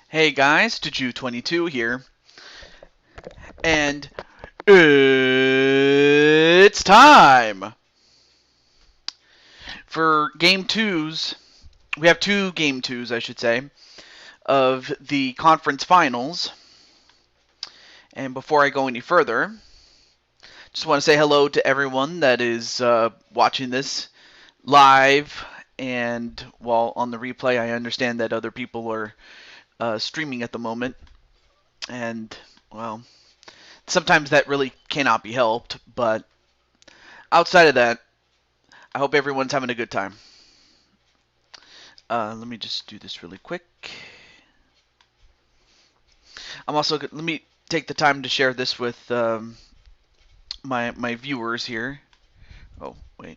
Hey guys, Juju22 here, and it's time for game twos. We have two game twos, I should say, of the conference finals. And before I go any further, just want to say hello to everyone that is watching this live. And while on the replay, I understand that other people are streaming at the moment. And, well, sometimes that really cannot be helped, but outside of that, I hope everyone's having a good time. Let me just do this really quick. Let me take the time to share this with my viewers here. Oh, wait.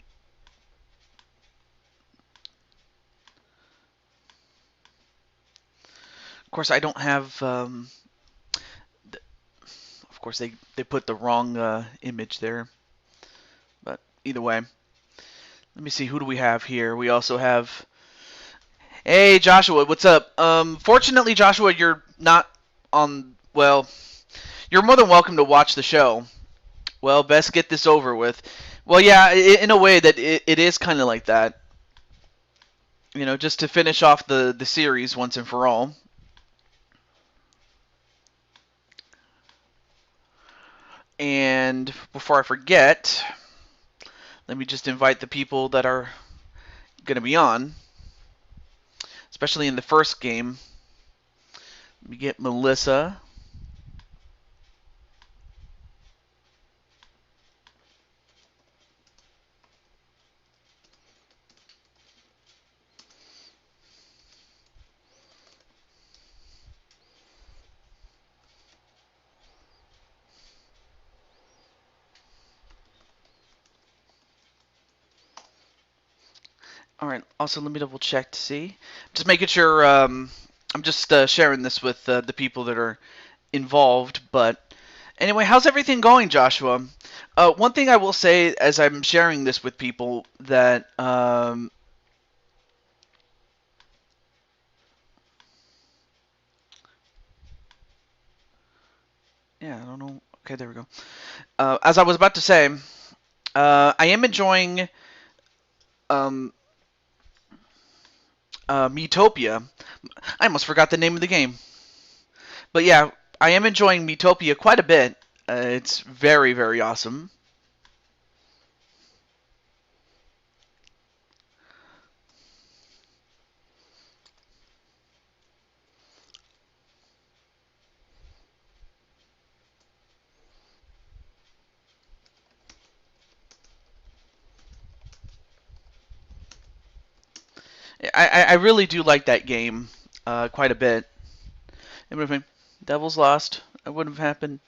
Of course, I don't have. Of course, they put the wrong image there. But either way, let me see. Who do we have here? We also have. Hey, Joshua, what's up? Fortunately, Joshua, you're not on. Well, you're more than welcome to watch the show. Well, best get this over with. Well, yeah, in a way that it is kind of like that. You know, just to finish off the series once and for all. And before I forget, let me just invite the people that are going to be on, especially in the first game. Let me get Melissa. All right. Also, let me double check to see. Just making sure. I'm just sharing this with the people that are involved. But anyway, how's everything going, Joshua? One thing I will say as I'm sharing this with people that yeah, I don't know. Okay, there we go. As I was about to say, I am enjoying um, Metopia. I almost forgot the name of the game. But yeah, I am enjoying Metopia quite a bit. It's very, very awesome. I really do like that game quite a bit. Anyway, Devils lost. It wouldn't have happened.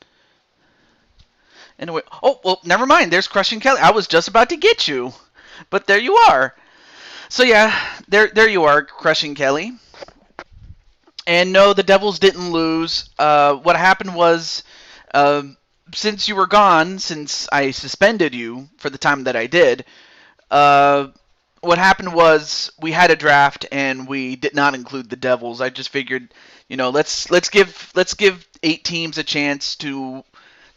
Anyway, oh, well, never mind. There's Crushing Kelly. I was just about to get you. But there you are. So yeah, there you are, Crushing Kelly. And no, the Devils didn't lose. What happened was, uh, since you were gone, since I suspended you for the time that I did, uh, what happened was we had a draft and we did not include the Devils. I just figured, let's give 8 teams a chance to,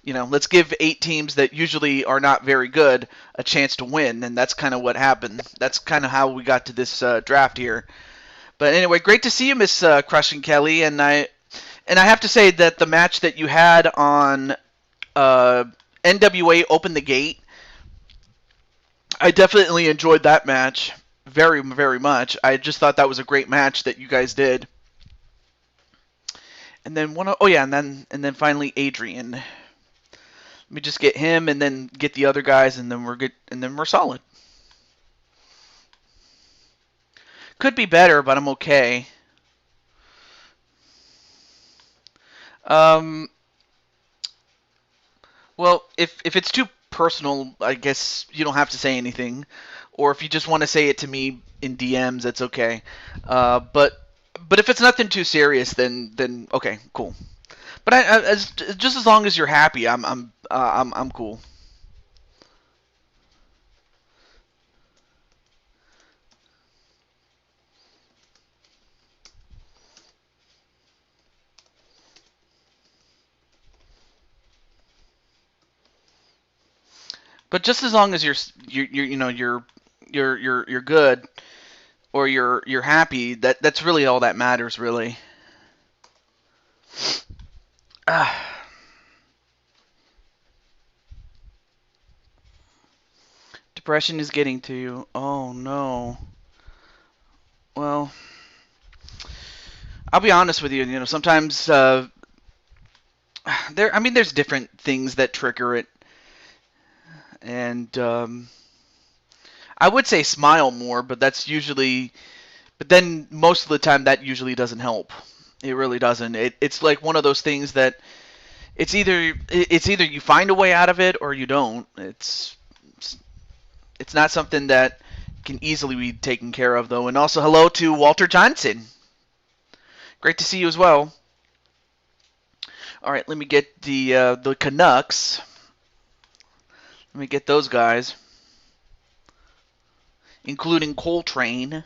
let's give 8 teams that usually are not very good a chance to win, and that's kind of what happened. That's kind of how we got to this draft here. But anyway, great to see you, Miss Crushing Kelly, and I have to say that the match that you had on uh, NWA Open the Gate, I definitely enjoyed that match very, very much. I just thought that was a great match that you guys did. And then oh yeah, and then finally Adrian. Let me just get him, and then get the other guys, and then we're good, and then we're solid. Could be better, but I'm okay. Um, well, if it's too personal, I guess you don't have to say anything, or if you just want to say it to me in DMs, that's okay. But if it's nothing too serious, then okay, cool. But just as long as you're happy, I'm cool. But just as long as you're good or you're happy, that's really all that matters, really. Ah, depression is getting to you. Oh no. Well, I'll be honest with you. Sometimes there's different things that trigger it, and I would say smile more, but that's usually. But then most of the time, that usually doesn't help. It really doesn't. It's like one of those things that it's either you find a way out of it or you don't. It's not something that can easily be taken care of, though. And also, hello to Walter Johnson. Great to see you as well. All right, let me get the Canucks. Let me get those guys, including Coltrane.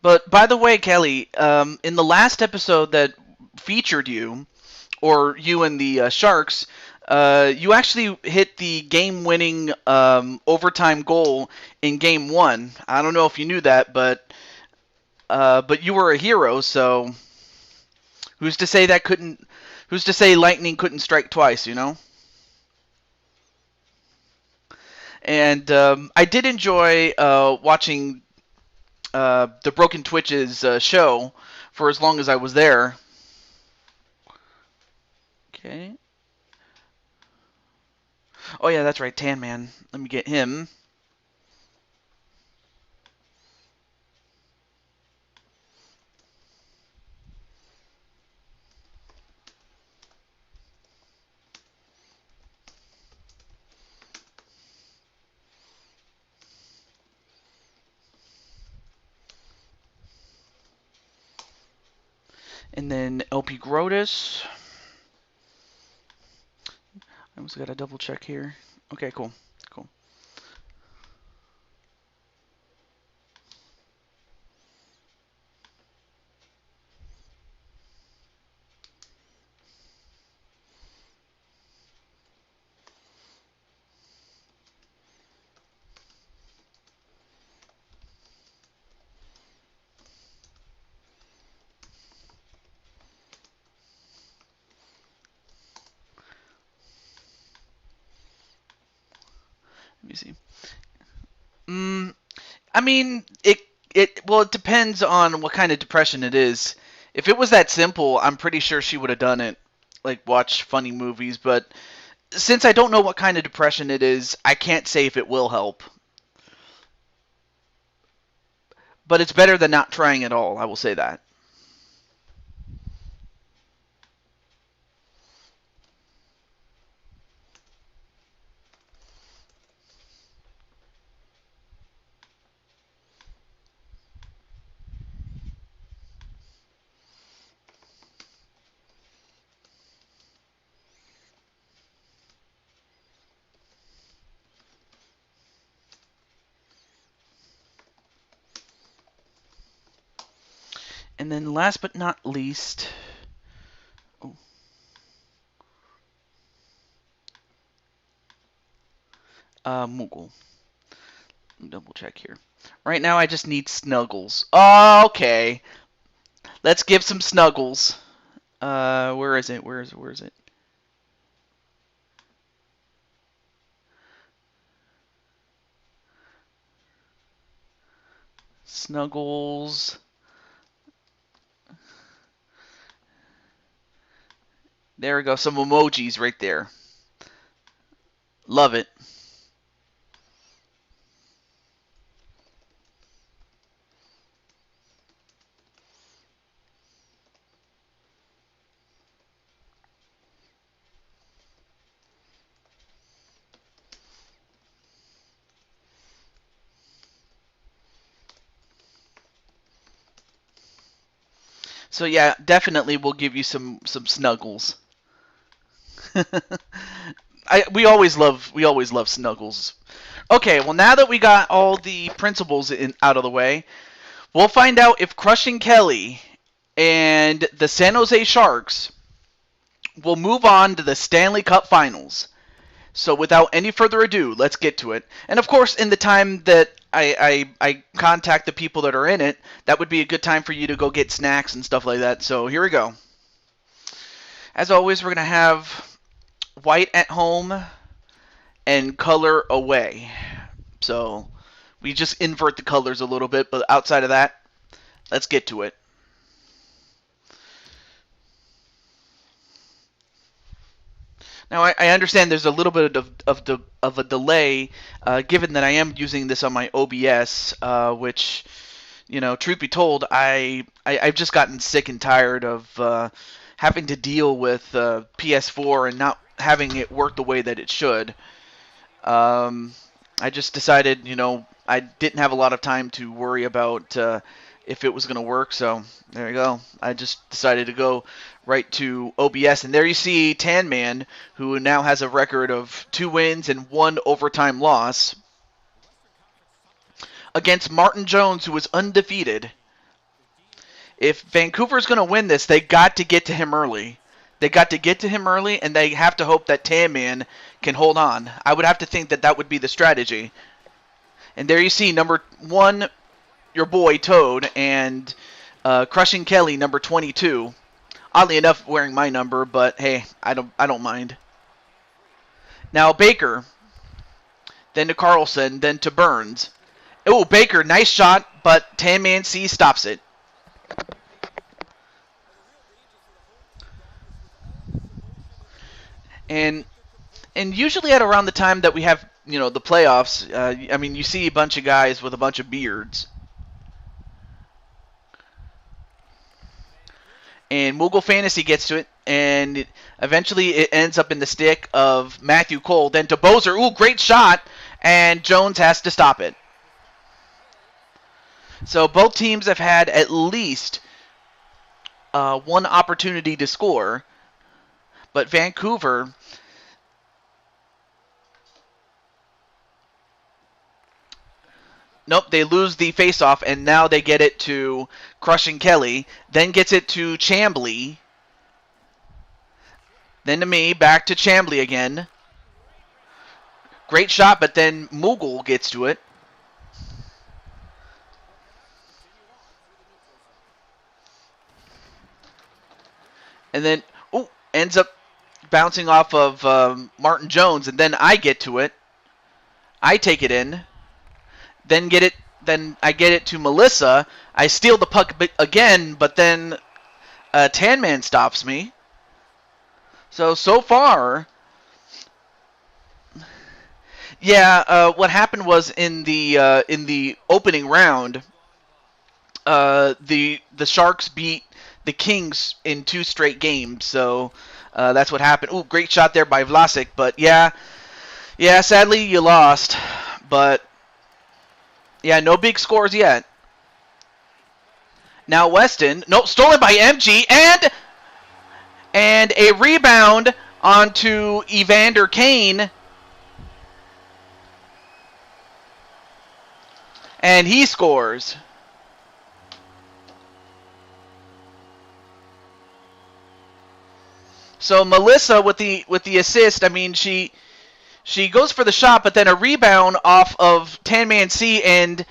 But by the way, Kelly, in the last episode that featured you, or you and the Sharks, you actually hit the game-winning overtime goal in Game 1. I don't know if you knew that, but you were a hero. So who's to say that couldn't? Who's to say lightning couldn't strike twice? And I did enjoy watching the Broken Twitches show for as long as I was there. Okay. Oh yeah, that's right, Tan Man. Let me get him. And then LP Grotus. I almost got to double check here. Okay, cool. Cool. Let me see. I mean, it depends on what kind of depression it is. If it was that simple, I'm pretty sure she would have done it, like watch funny movies. But since I don't know what kind of depression it is, I can't say if it will help. But it's better than not trying at all. I will say that. And then last but not least, oh, Moogle. Double check here. Right now, I just need Snuggles. Oh, okay. Let's give some Snuggles. Where is it? Where is it? Where is it? Snuggles. There we go. Some emojis right there. Love it. So yeah, definitely we'll give you some Snuggles. We always love Snuggles. Okay, well now that we got all the principals out of the way, we'll find out if Crushing Kelly and the San Jose Sharks will move on to the Stanley Cup Finals. So without any further ado, let's get to it. And of course, in the time that I contact the people that are in it, that would be a good time for you to go get snacks and stuff like that. So here we go. As always, we're going to have white at home and color away. So we just invert the colors a little bit, but outside of that, let's get to it. Now, I understand there's a little bit of a delay, given that I am using this on my OBS, which, truth be told, I've just gotten sick and tired of having to deal with PS4 and not having it work the way that it should. I just decided, I didn't have a lot of time to worry about if it was going to work, so there you go. I just decided to go right to OBS, and there you see Tan Man, who now has a record of 2 wins and 1 overtime loss, against Martin Jones, who is undefeated. If Vancouver's going to win this, they got to get to him early. They got to get to him early, and they have to hope that Tan Man can hold on. I would have to think that that would be the strategy. And there you see number 1, your boy Toad, and Crushing Kelly, number 22. Oddly enough, wearing my number, but hey, I don't mind. Now Baker, then to Carlson, then to Burns. Oh, Baker, nice shot, but Tan Man C stops it. And usually at around the time that we have, the playoffs, you see a bunch of guys with a bunch of beards. And Moogle Fantasy gets to it, and eventually it ends up in the stick of Matthew Cole. Then to Bozer. Ooh, great shot, and Jones has to stop it. So both teams have had at least 1 opportunity to score, but Vancouver... Nope, they lose the faceoff, and now they get it to Crushing Kelly, then gets it to Chambly, then to me, back to Chambly again. Great shot, but then Moogle gets to it. And then, ends up bouncing off of Martin Jones, and then I get to it. I take it in. Then I get it to Melissa. I steal the puck again, but then Tan Man stops me. So far, yeah. What happened was in the opening round, the Sharks beat the Kings in 2 straight games. So that's what happened. Ooh, great shot there by Vlasic. But yeah. Sadly, you lost, but. Yeah, no big scores yet. Now Weston, stolen by MG, and a rebound onto Evander Kane, and he scores. So Melissa with the assist. She goes for the shot, but then a rebound off of Tan Man C, and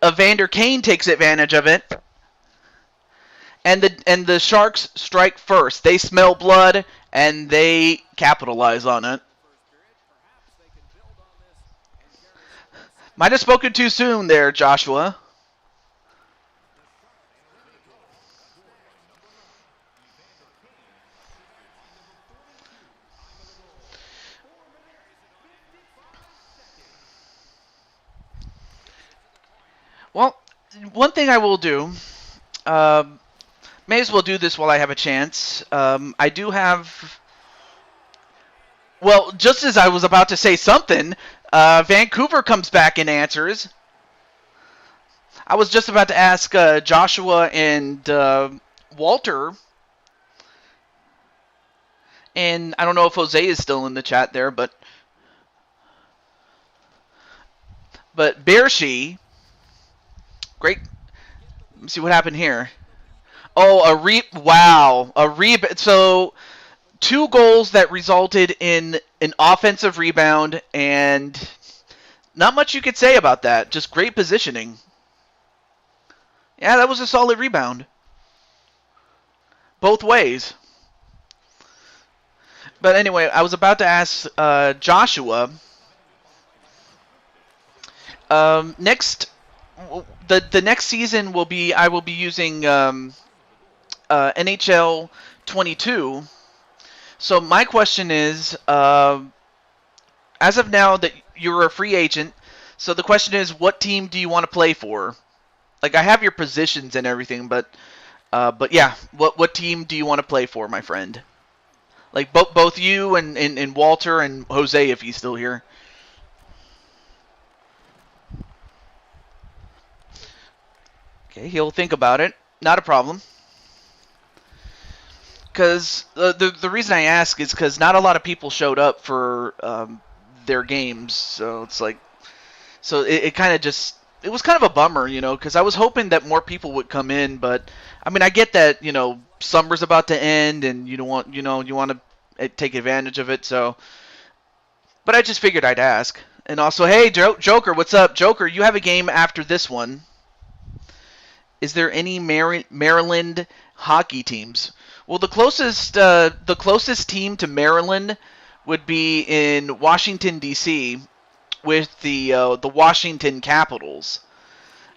Evander Kane takes advantage of it. And the Sharks strike first. They smell blood, and they capitalize on it. Might have spoken too soon there, Joshua. Well, one thing I will do, may as well do this while I have a chance. I do have, well, just as I was about to say something, Vancouver comes back and answers. I was just about to ask Joshua and Walter And I don't know if Jose is still in the chat there, but Beershi, great. Let me see what happened here. Oh, So 2 goals that resulted in an offensive rebound, and not much you could say about that. Just great positioning. Yeah, that was a solid rebound. Both ways. But anyway, I was about to ask Joshua. Next, the next season will be I will be using NHL 22. So my question is, as of now that you're a free agent, so the question is, what team do you want to play for? Like I have your positions and everything, but yeah, what team do you want to play for, my friend? Like both you and Walter and Jose, if he's still here. Okay, he'll think about it. Not a problem. Because the reason I ask is because not a lot of people showed up for their games, so it's like it kind of just it was kind of a bummer, because I was hoping that more people would come in, but I mean I get that summer's about to end and you don't want you want to take advantage of it, so but I just figured I'd ask. And also, hey Joker, what's up, Joker? You have a game after this one. Is there any Maryland hockey teams? Well, the closest team to Maryland would be in Washington D.C. with the Washington Capitals.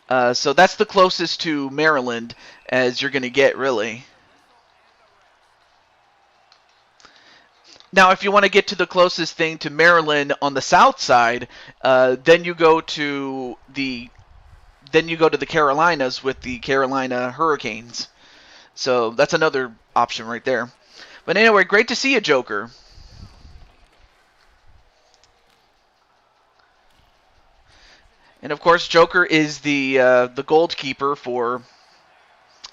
So that's the closest to Maryland as you're going to get, really. Now, if you want to get to the closest thing to Maryland on the south side, then you go to the Carolinas with the Carolina Hurricanes. So that's another option right there. But anyway, great to see you, Joker. And of course, Joker is the goalkeeper for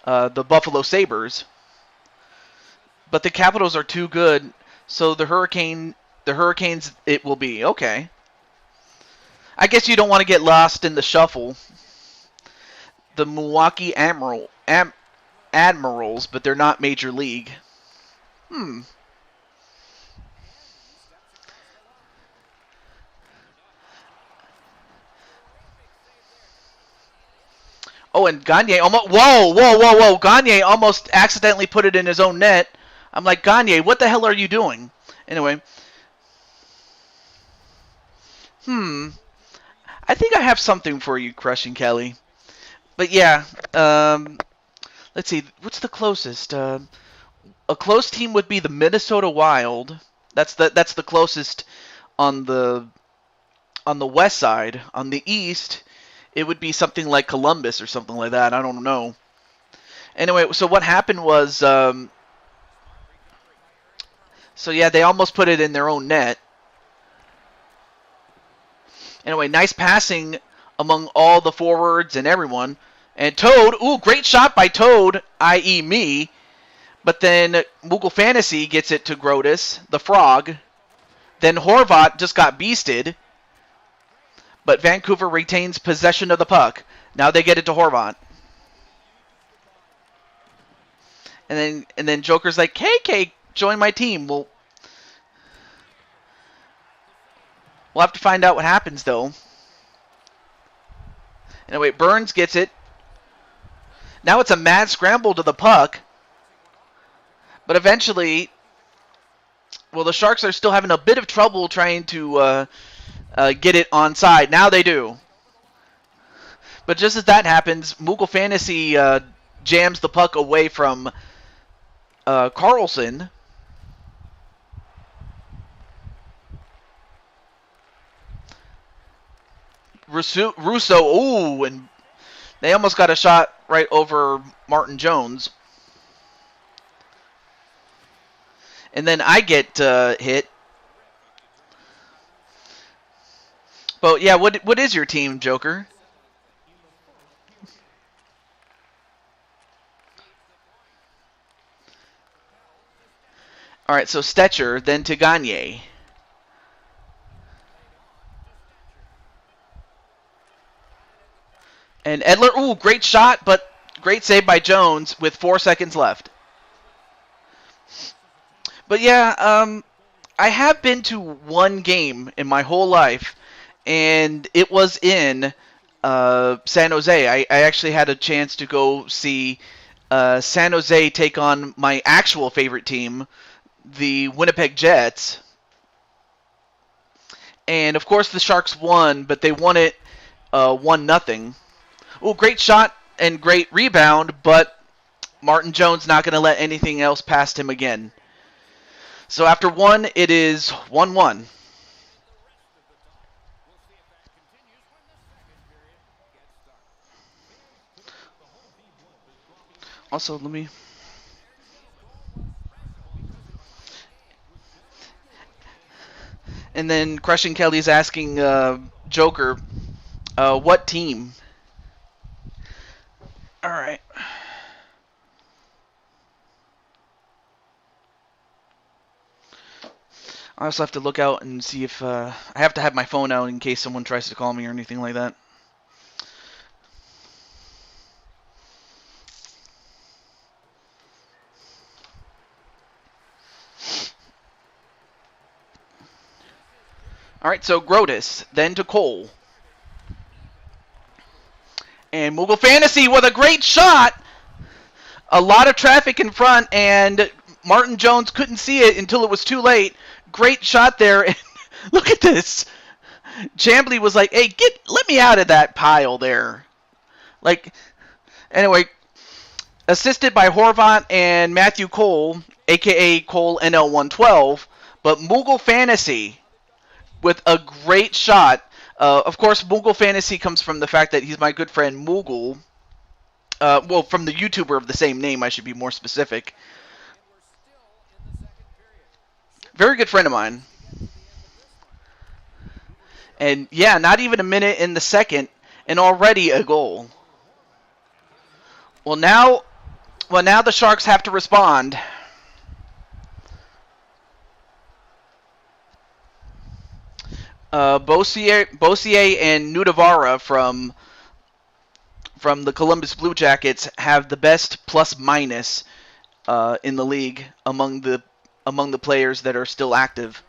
the Buffalo Sabres. But the Capitals are too good, so the Hurricanes, it will be okay. I guess you don't want to get lost in the shuffle. The Milwaukee Admirals, but they're not Major League. Oh, and Gagne almost. Whoa! Gagne almost accidentally put it in his own net. I'm like, Gagne, what the hell are you doing? Anyway. I think I have something for you, Crushing Kelly. But yeah, let's see. What's the closest? A close team would be the Minnesota Wild. That's the closest on the west side. On the east, it would be something like Columbus or something like that. I don't know. Anyway, so what happened was, so yeah, they almost put it in their own net. Anyway, nice passing among all the forwards and everyone. And Toad, great shot by Toad, i.e. me. But then Moogle Fantasy gets it to Grotus, the frog. Then Horvat just got beasted. But Vancouver retains possession of the puck. Now they get it to Horvat. And then Joker's like, KK, join my team. We'll have to find out what happens, though. Anyway, Burns gets it. Now it's a mad scramble to the puck. But eventually, well, the Sharks are still having a bit of trouble trying to get it onside. Now they do. But just as that happens, Moogle Fantasy jams the puck away from Carlson. Russo, and they almost got a shot right over Martin Jones. And then I get hit. But yeah, what is your team, Joker? All right, so Stetcher, then to Gagne. And Edler, ooh, great shot, but great save by Jones with 4 seconds left. But yeah, I have been to one game in my whole life, and it was in San Jose. I actually had a chance to go see San Jose take on my actual favorite team, the Winnipeg Jets. And of course the Sharks won, but they won it 1-0. Oh, great shot and great rebound, but Martin Jones not going to let anything else past him again. So after one, it is 1-1. Also, let me... And then Crushing Kelly's asking Joker, what team? All right. I also have to look out and see if... I have to have my phone out in case someone tries to call me or anything like that. All right, so Grotus, then to Cole. And Moogle Fantasy with a great shot. A lot of traffic in front, and Martin Jones couldn't see it until it was too late. Great shot there. And look at this. Chambly was like, hey, let me out of that pile there. Like, anyway, assisted by Horvat and Matthew Cole, a.k.a. Cole NL112, but Moogle Fantasy with a great shot. Of course, Moogle Fantasy comes from the fact that he's my good friend Moogle. Well, from the YouTuber of the same name, I should be more specific. Very good friend of mine. And yeah, not even a minute in the second, and already a goal. Well, now the Sharks have to respond. Bossier and Nudavara from the Columbus Blue Jackets have the best plus-minus in the league among the players that are still active.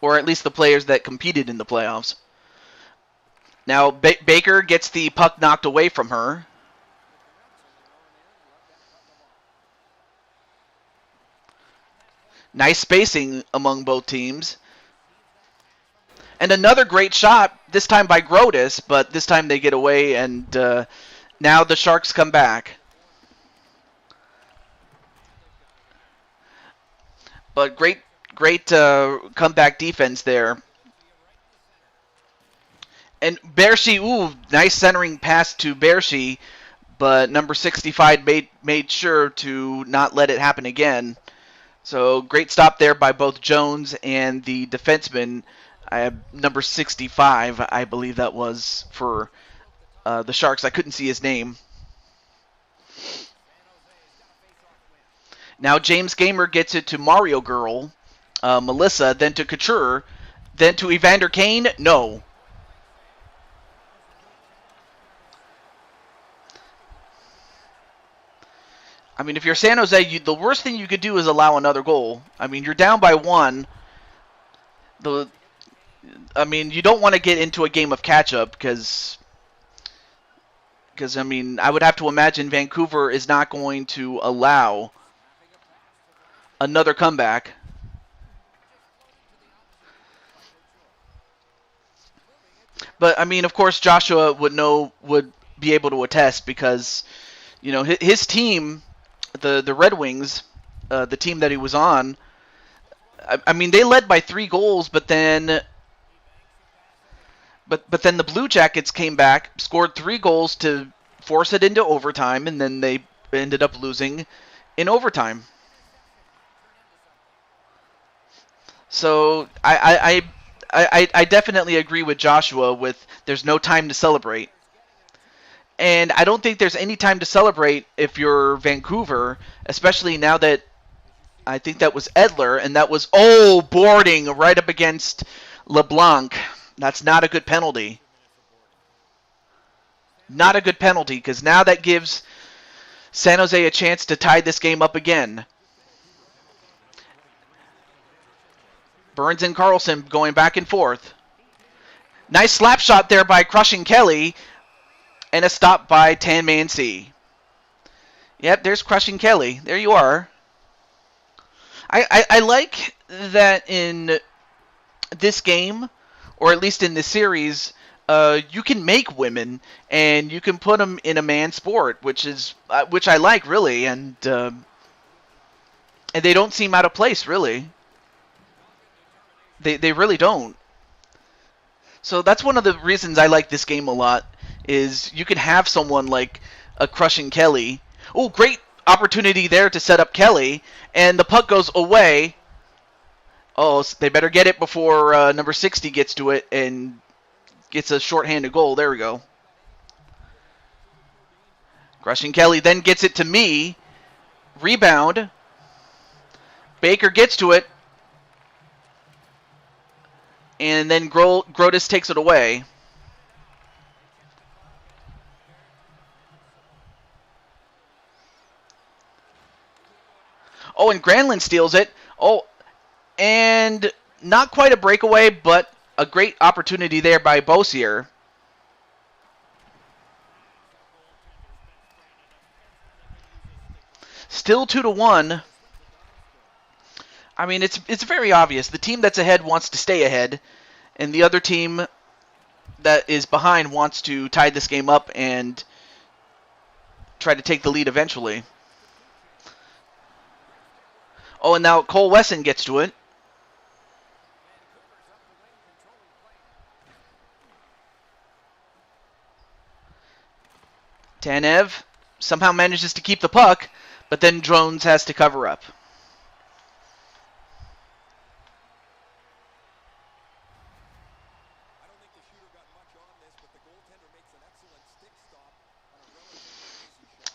Or at least the players that competed in the playoffs. Now, Baker gets the puck knocked away from her. Nice spacing among both teams. And another great shot, this time by Grotus, but this time they get away, and now the Sharks come back. But great comeback defense there. And Bershi, ooh, nice centering pass to Bershi, but number 65 made sure to not let it happen again. So great stop there by both Jones and the defenseman, number 65, I believe that was for the Sharks. I couldn't see his name. Now James Gamer gets it to Mario Girl, Melissa, then to Couture, then to Evander Kane. No. I mean, if you're San Jose, the worst thing you could do is allow another goal. I mean, you're down by one. I mean, you don't want to get into a game of catch-up because, I mean, I would have to imagine Vancouver is not going to allow another comeback. But, I mean, of course, Joshua would be able to attest because, you know, his team, the Red Wings, the team that he was on, I mean, they led by 3 goals, but then the Blue Jackets came back, scored 3 goals to force it into overtime, and then they ended up losing in overtime. So I definitely agree with Joshua with there's no time to celebrate. And I don't think there's any time to celebrate if you're Vancouver, especially now that I think that was Edler, and that was, boarding right up against LeBlanc. That's not a good penalty. Not a good penalty, because now that gives San Jose a chance to tie this game up again. Burns and Carlson going back and forth. Nice slap shot there by Crushing Kelly, and a stop by Tan Man C. Yep, there's Crushing Kelly. There you are. I like that in this game, or at least in this series, you can make women and you can put them in a man sport, which I like really, and they don't seem out of place really. They really don't. So that's one of the reasons I like this game a lot, is you can have someone like a Crushing Kelly. Oh, great opportunity there to set up Kelly, and the puck goes away. Oh, they better get it before number 60 gets to it and gets a shorthanded goal. There we go. Crushing Kelly then gets it to me. Rebound. Baker gets to it. And then Grotus takes it away. Oh, and Granlund steals it. Oh, and not quite a breakaway, but a great opportunity there by Beausier. Still 2-1. I mean, it's very obvious. The team that's ahead wants to stay ahead, and the other team that is behind wants to tie this game up and try to take the lead eventually. Oh, and now Cole Wesson gets to it. Tanev somehow manages to keep the puck, but then Jones has to cover up.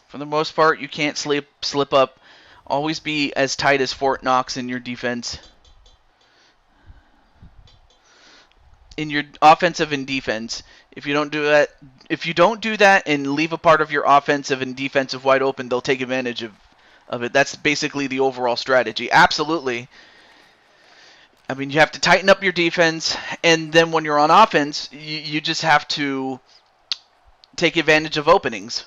For the most part, you can't slip up. Always be as tight as Fort Knox in your defense. In your offensive and defense. If you don't do that and leave a part of your offensive and defensive wide open, they'll take advantage of it. That's basically the overall strategy. Absolutely. I mean, you have to tighten up your defense, and then when you're on offense, you just have to take advantage of openings.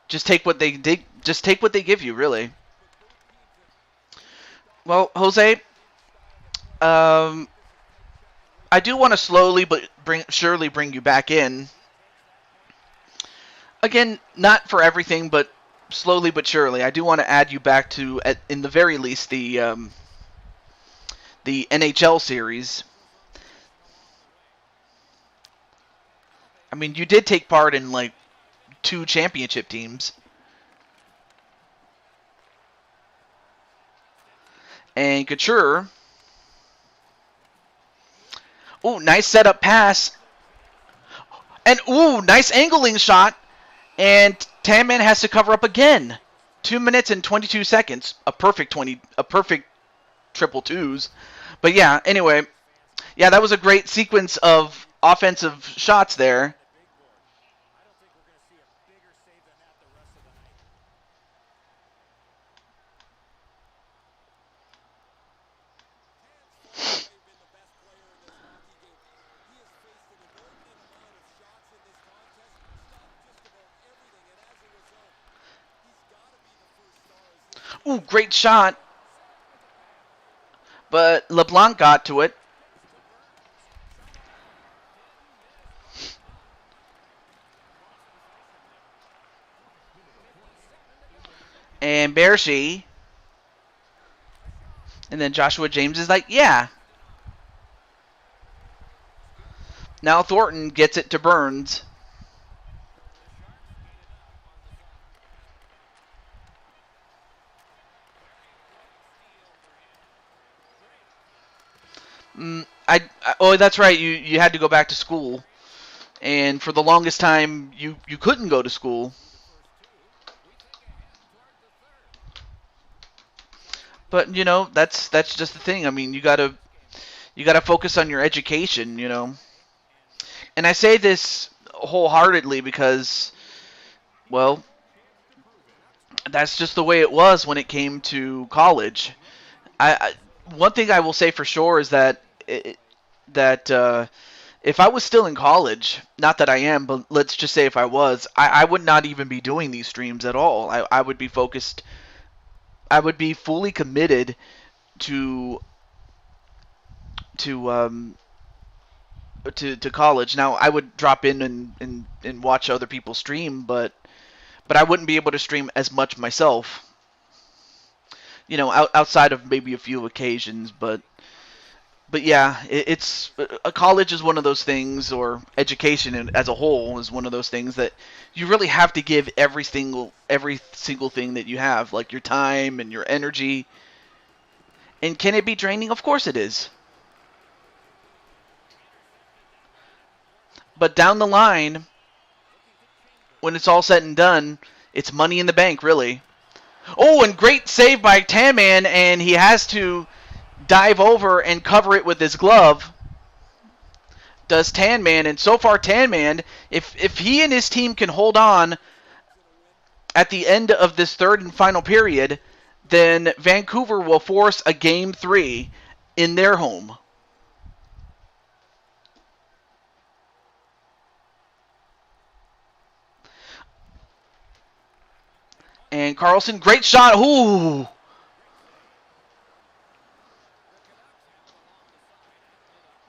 Just take what they give you, really. Well, Jose, I do want to slowly but surely bring you back in. Again, not for everything, but slowly but surely. I do want to add you back to, in the very least, the NHL series. I mean, you did take part in, like, 2 championship teams. And Couture. Ooh, nice setup pass. And ooh, nice angling shot. And Tanman has to cover up again. 2 minutes and 22 seconds. A perfect triple twos. But yeah, anyway. Yeah, that was a great sequence of offensive shots there. Ooh, great shot. But LeBlanc got to it. And Bershi. And then Joshua James is like, yeah. Now Thornton gets it to Burns. Oh, that's right. You had to go back to school. And for the longest time, you couldn't go to school. But that's just the thing. I mean, you gotta focus on your education. And I say this wholeheartedly because, well, that's just the way it was when it came to college. One thing I will say for sure is that if I was still in college, not that I am, but let's just say if I was, I would not even be doing these streams at all. I would be focused. I would be fully committed to to um, to college. Now I would drop in and watch other people stream, but I wouldn't be able to stream as much myself. Outside of maybe a few occasions, but yeah, it's a college is one of those things, or education as a whole is one of those things that you really have to give every single thing that you have, like your time and your energy. And can it be draining? Of course it is. But down the line, when it's all said and done, it's money in the bank, really. Oh, and great save by Tanman, and he has to dive over and cover it with his glove. Does Tanman, and so far Tanman, if he and his team can hold on at the end of this third and final period, then Vancouver will force a game 3 in their home. And Carlson, great shot. Ooh.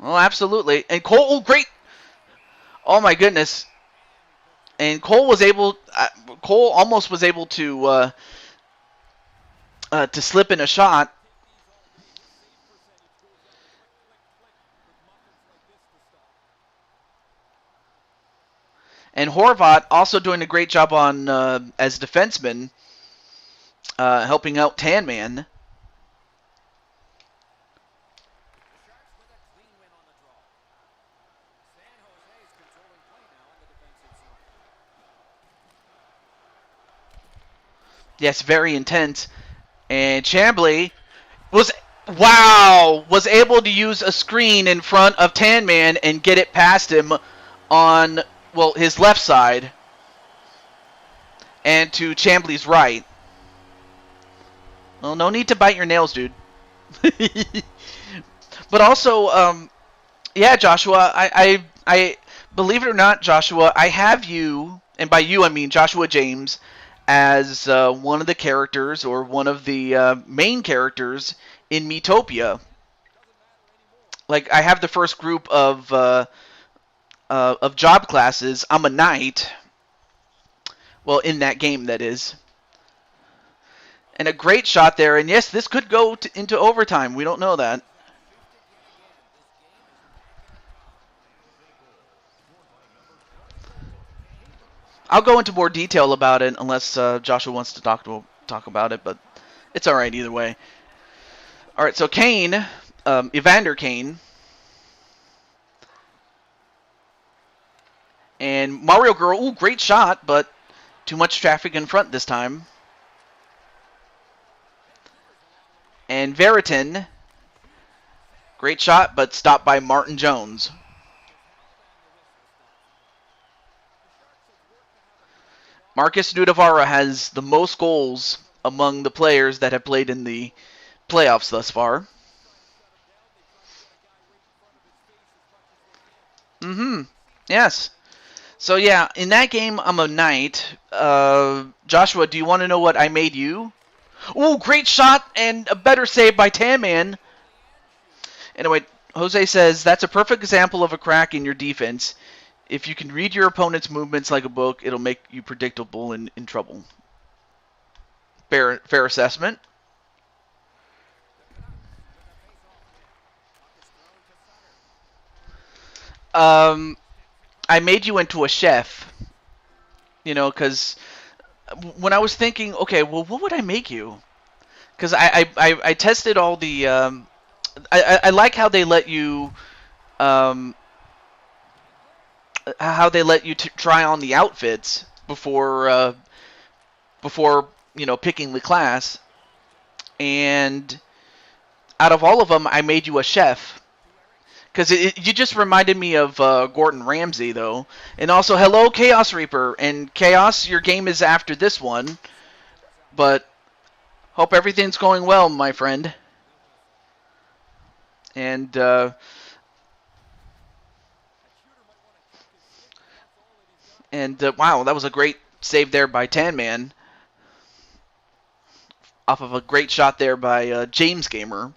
Oh, absolutely. And Cole, great. Oh my goodness. And Cole almost was able to slip in a shot. And Horvat also doing a great job on as defenseman, helping out Tanman. Yes, very intense. And Chambly was able to use a screen in front of Tanman and get it past him on, well, his left side and to Chambly's right. Well, no need to bite your nails, dude. But also, yeah, Joshua, I believe it or not, Joshua, I have you, and by you I mean Joshua James, as one of the characters, or one of the main characters in Metopia. Like, I have the first group of job classes. I'm a knight. Well, in that game, that is. And a great shot there. And yes, this could go into overtime. We don't know that. I'll go into more detail about it unless Joshua wants to talk about it, but it's all right either way. All right, so Kane, Evander Kane, and Mario Girl. Ooh, great shot, but too much traffic in front this time. And Veritin, great shot, but stopped by Martin Jones. Marcus Nudavara has the most goals among the players that have played in the playoffs thus far. Mm-hmm. Yes. So yeah, in that game, I'm a knight. Joshua, do you want to know what I made you? Ooh, great shot and a better save by Tanman. Anyway, Jose says, that's a perfect example of a crack in your defense. If you can read your opponent's movements like a book, it'll make you predictable and in trouble. Fair assessment. I made you into a chef, because when I was thinking, okay, well, what would I make you? Because I tested all the, I like how they let you how they let you try on the outfits before picking the class. And out of all of them, I made you a chef. Because you just reminded me of Gordon Ramsay, though. And also, hello, Chaos Reaper. And Chaos, your game is after this one. But hope everything's going well, my friend. And wow, that was a great save there by Tan Man. Off of a great shot there by James Gamer.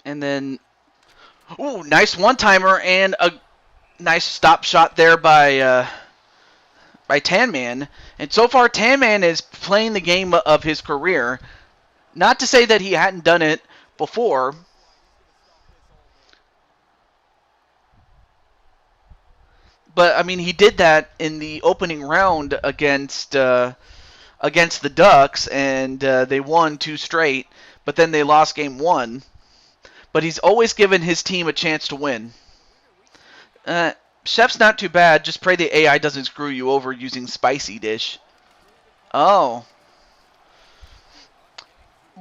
And then, ooh, nice one-timer and a nice stop shot there by Tan Man. And so far, Tan Man is playing the game of his career. Not to say that he hadn't done it before. But, I mean, he did that in the opening round against the Ducks, and they won 2 straight. But then they lost game 1. But he's always given his team a chance to win. Chef's not too bad. Just pray the AI doesn't screw you over using spicy dish. Oh.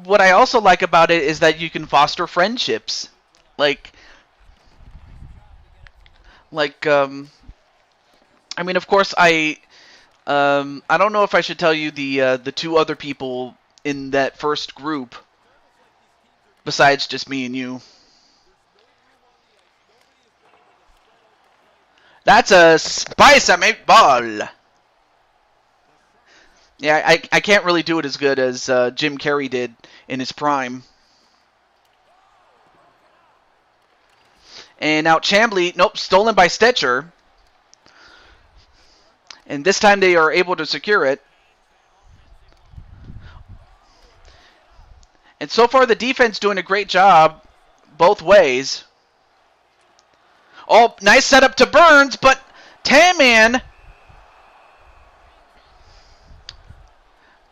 What I also like about it is that you can foster friendships. Like, I mean, of course, I don't know if I should tell you the 2 other people in that first group, besides just me and you. That's a spice meatball. Yeah, I can't really do it as good as Jim Carrey did in his prime. And now Chambly, nope, stolen by Stetcher. And this time they are able to secure it. And so far the defense doing a great job both ways. Oh, nice setup to Burns, but Tan Man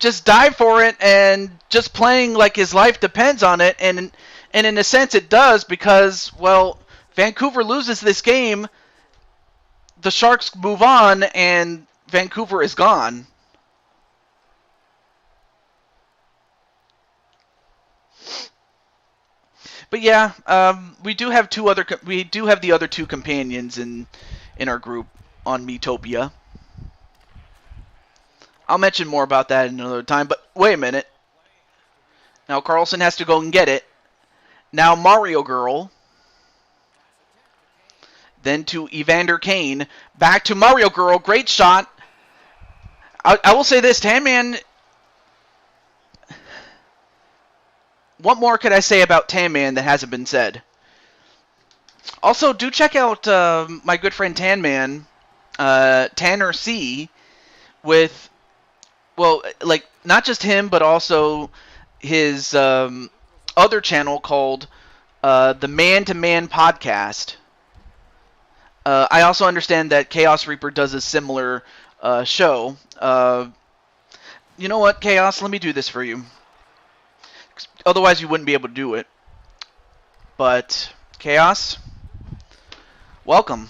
just dive for it and just playing like his life depends on it. And in a sense it does because, well, Vancouver loses this game, the Sharks move on, and Vancouver is gone. But yeah, we do have the other 2 companions in our group on Metopia. I'll mention more about that another time, but wait a minute. Now Carlson has to go and get it. Now Mario Girl. Then to Evander Kane. Back to Mario Girl. Great shot. I will say this, Tan Man. What more could I say about Tan Man that hasn't been said? Also, do check out my good friend Tan Man, Tanner C, with, well, like, not just him, but also his other channel called the Man to Man Podcast. I also understand that Chaos Reaper does a similar show. You know what, Chaos? Let me do this for you. Otherwise, you wouldn't be able to do it. But, Chaos, welcome.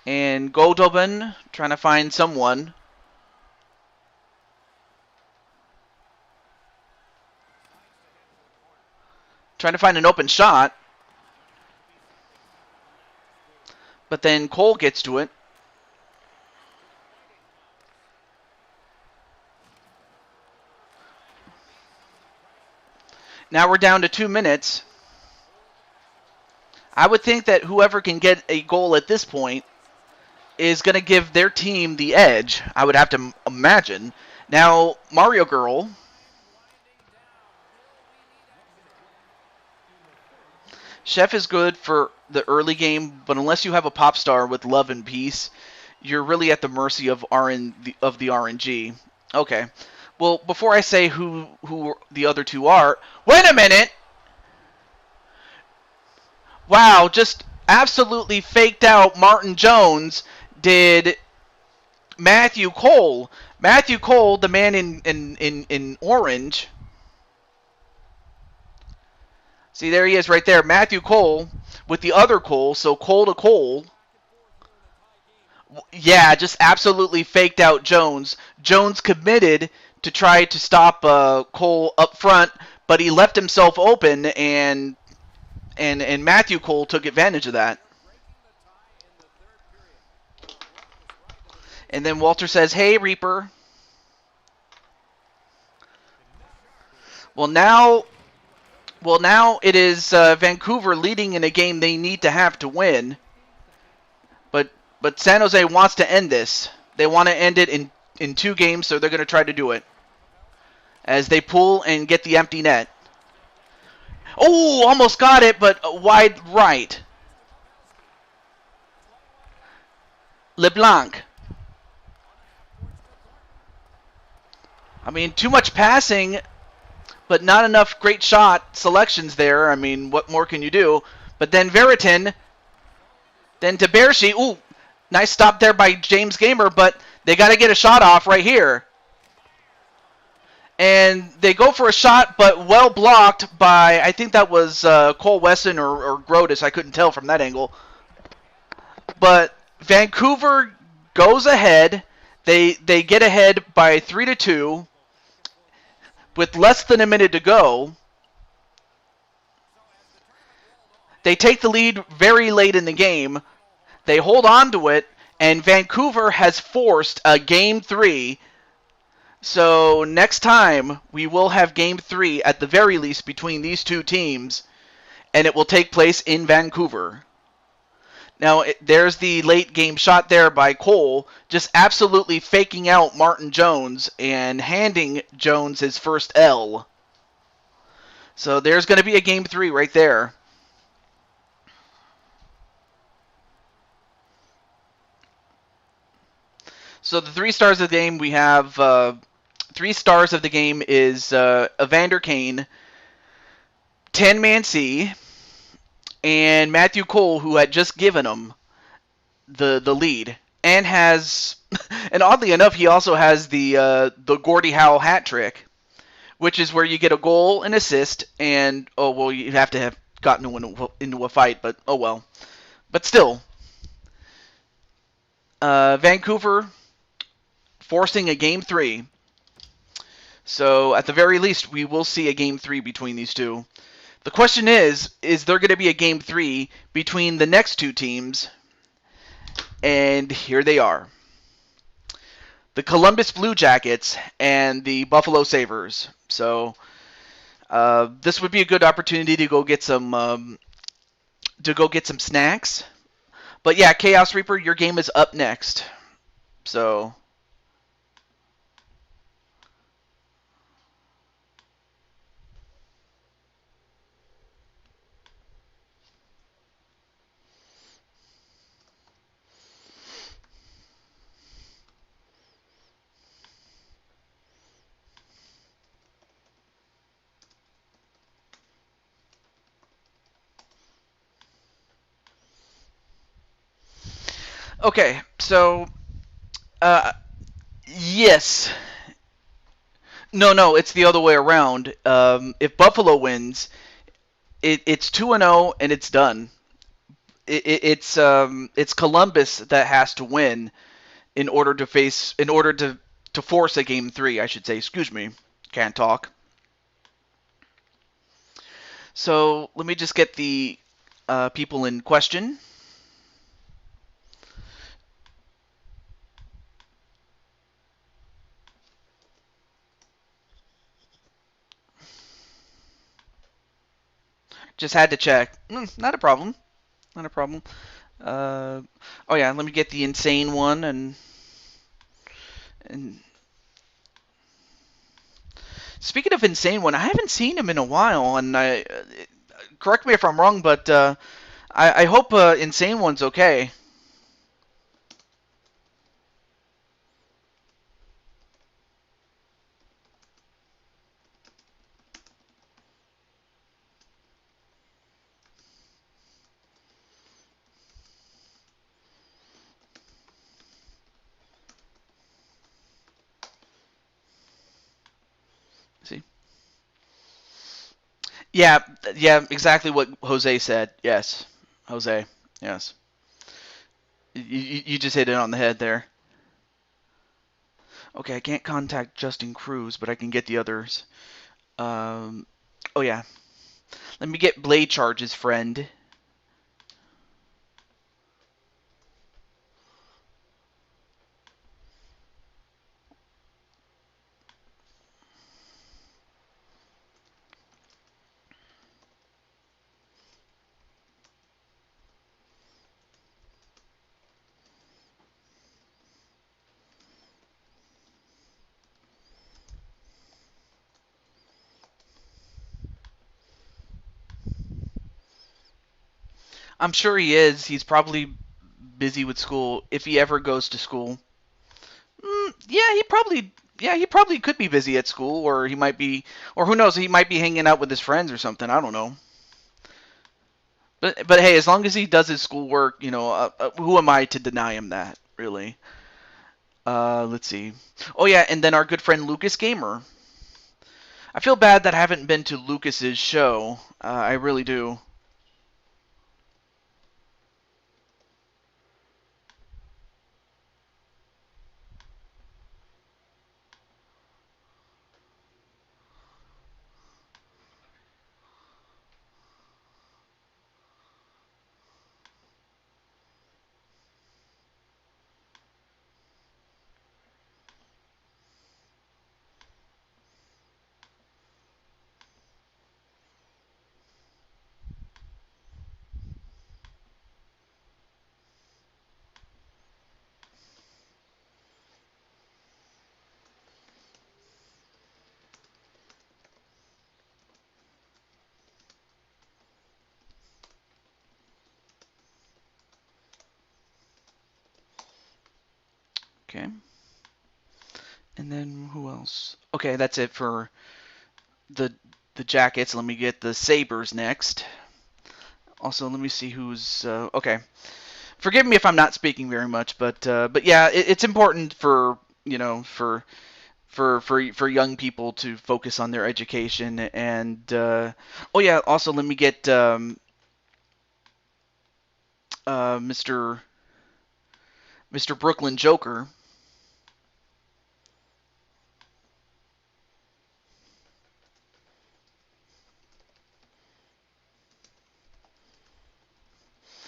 And Goldobin, trying to find someone. Trying to find an open shot. But then Cole gets to it. Now we're down to 2 minutes. I would think that whoever can get a goal at this point is going to give their team the edge. I would have to imagine. Now, Mario Girl. Chef is good for the early game, but unless you have a pop star with love and peace, you're really at the mercy of the RNG. Okay. Well, before I say who the other 2 are, wait a minute! Wow, just absolutely faked out Martin Jones did Matthew Cole. Matthew Cole, the man in orange. See, there he is right there. Matthew Cole with the other Cole, so Cole to Cole. Yeah, just absolutely faked out Jones. Jones committed to try to stop Cole up front, but he left himself open, and Matthew Cole took advantage of that. And then Walter says, "Hey, Reaper." Well, now, now it is Vancouver leading in a game they need to have to win. But San Jose wants to end this. They want to end it in 2 games, so they're going to try to do it as they pull and get the empty net. Oh, almost got it, but wide right. LeBlanc. I mean, too much passing, but not enough great shot selections there. I mean, what more can you do? But then Veritin, then to Bershi. Ooh, nice stop there by James Gamer, but they got to get a shot off right here. And they go for a shot, but well blocked by, I think that was Cole Wesson or Grotus. I couldn't tell from that angle. But Vancouver goes ahead. They get ahead by 3-2 with less than a minute to go. They take the lead very late in the game. They hold on to it, and Vancouver has forced a Game 3. So next time, we will have Game 3 at the very least between these 2 teams, and it will take place in Vancouver. Now, there's the late game shot there by Cole, just absolutely faking out Martin Jones and handing Jones his first L. So there's going to be a Game 3 right there. So the 3 stars of the game, we have 3 stars of the game is Evander Kane, Tan Man-C, and Matthew Cole, who had just given him the lead, and has, and oddly enough, he also has the Gordie Howe hat trick, which is where you get a goal, an assist, and you have to have gotten into a fight, but oh well. But still, Vancouver forcing a Game 3. So at the very least, we will see a Game 3 between these 2. The question is there going to be a Game 3 between the next 2 teams? And here they are. The Columbus Blue Jackets and the Buffalo Sabres. So this would be a good opportunity to go get some snacks. But yeah, Chaos Reaper, your game is up next. So okay, so yes. No, it's the other way around. If Buffalo wins, it's 2-0 and it's done. It's Columbus that has to win in order to force a Game 3, I should say. Excuse me, can't talk. So let me just get the people in question. Just had to check. Not a problem. Not a problem. Oh yeah, let me get the insane one and speaking of insane one, I haven't seen him in a while, and correct me if I'm wrong, but I hope insane one's okay. Yeah, yeah, exactly what Jose said. Yes, Jose. Yes, you just hit it on the head there. Okay, I can't contact Justin Cruz, but I can get the others. Um, oh yeah, let me get Blade Charge's friend. I'm sure he is. He's probably busy with school if he ever goes to school. Yeah, he probably could be busy at school, or he might be, or who knows, he might be hanging out with his friends or something. I don't know. But hey, as long as he does his schoolwork, who am I to deny him that? Really. Let's see. Oh yeah, and then our good friend Lucas Gamer. I feel bad that I haven't been to Lucas's show. I really do. Okay. And then who else? Okay, that's it for the the jackets. Let me get the sabers next. Also, let me see who's okay. Forgive me if I'm not speaking very much, but yeah, it's important for for young people to focus on their education and oh yeah. Also, let me get Mr. Brooklyn Joker.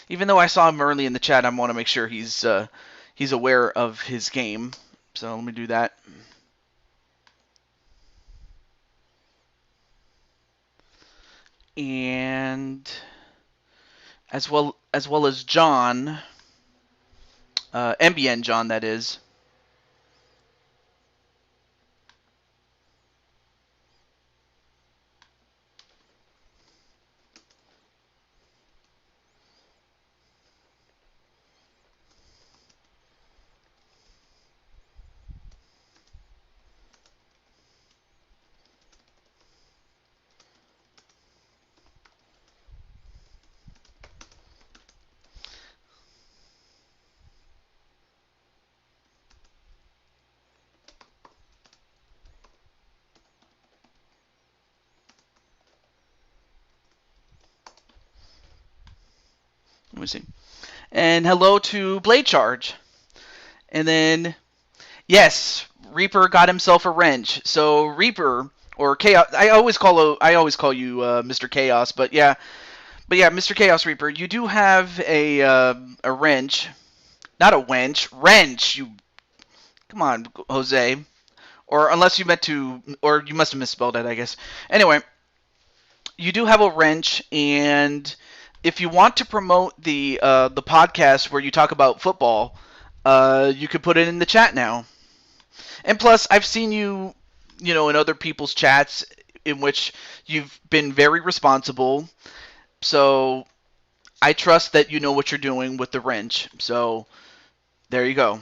Even though I saw him early in the chat, I want to make sure he's aware of his game. So let me do that. And as well as John, MBN John, that is. Let me see. And hello to Blade Charge. And then yes, Reaper got himself a wrench. So Reaper or Chaos, I always call you Mr. Chaos, but yeah, Mr. Chaos Reaper, you do have a wrench, not a wrench. You come on, Jose, or unless you meant to, or you must have misspelled it, I guess. Anyway, you do have a wrench, and if you want to promote the podcast where you talk about football, you could put it in the chat now. And plus, I've seen you, in other people's chats in which you've been very responsible. So I trust that you know what you're doing with the wrench. So there you go.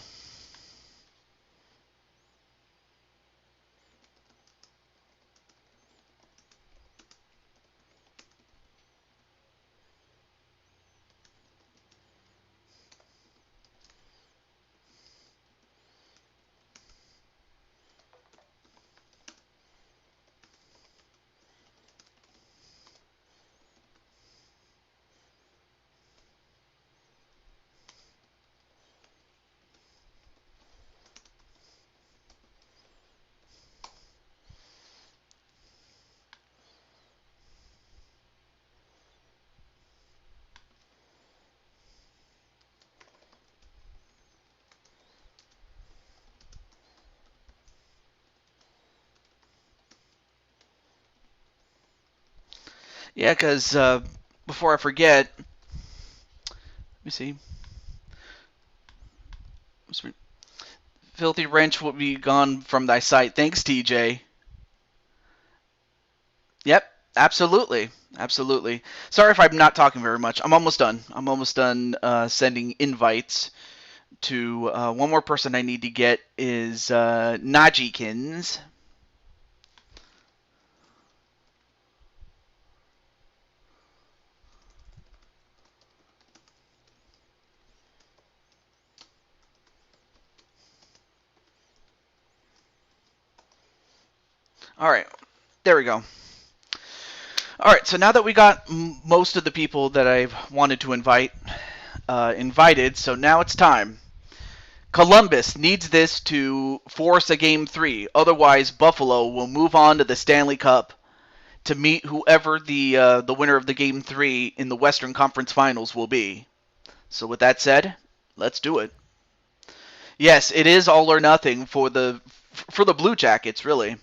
Yeah, because before I forget, let me see. Filthy wrench will be gone from thy sight. Thanks, TJ. Yep, absolutely. Absolutely. Sorry if I'm not talking very much. I'm almost done. I'm almost done sending invites to one more person I need to get is Najikins. All right, there we go. All right, so now that we got most of the people that I've wanted to invite invited, so now it's time. Columbus needs this to force a game 3. Otherwise, Buffalo will move on to the Stanley Cup to meet whoever the winner of the game 3 in the Western Conference Finals will be. So with that said, let's do it. Yes, it is all or nothing for the Blue Jackets, really.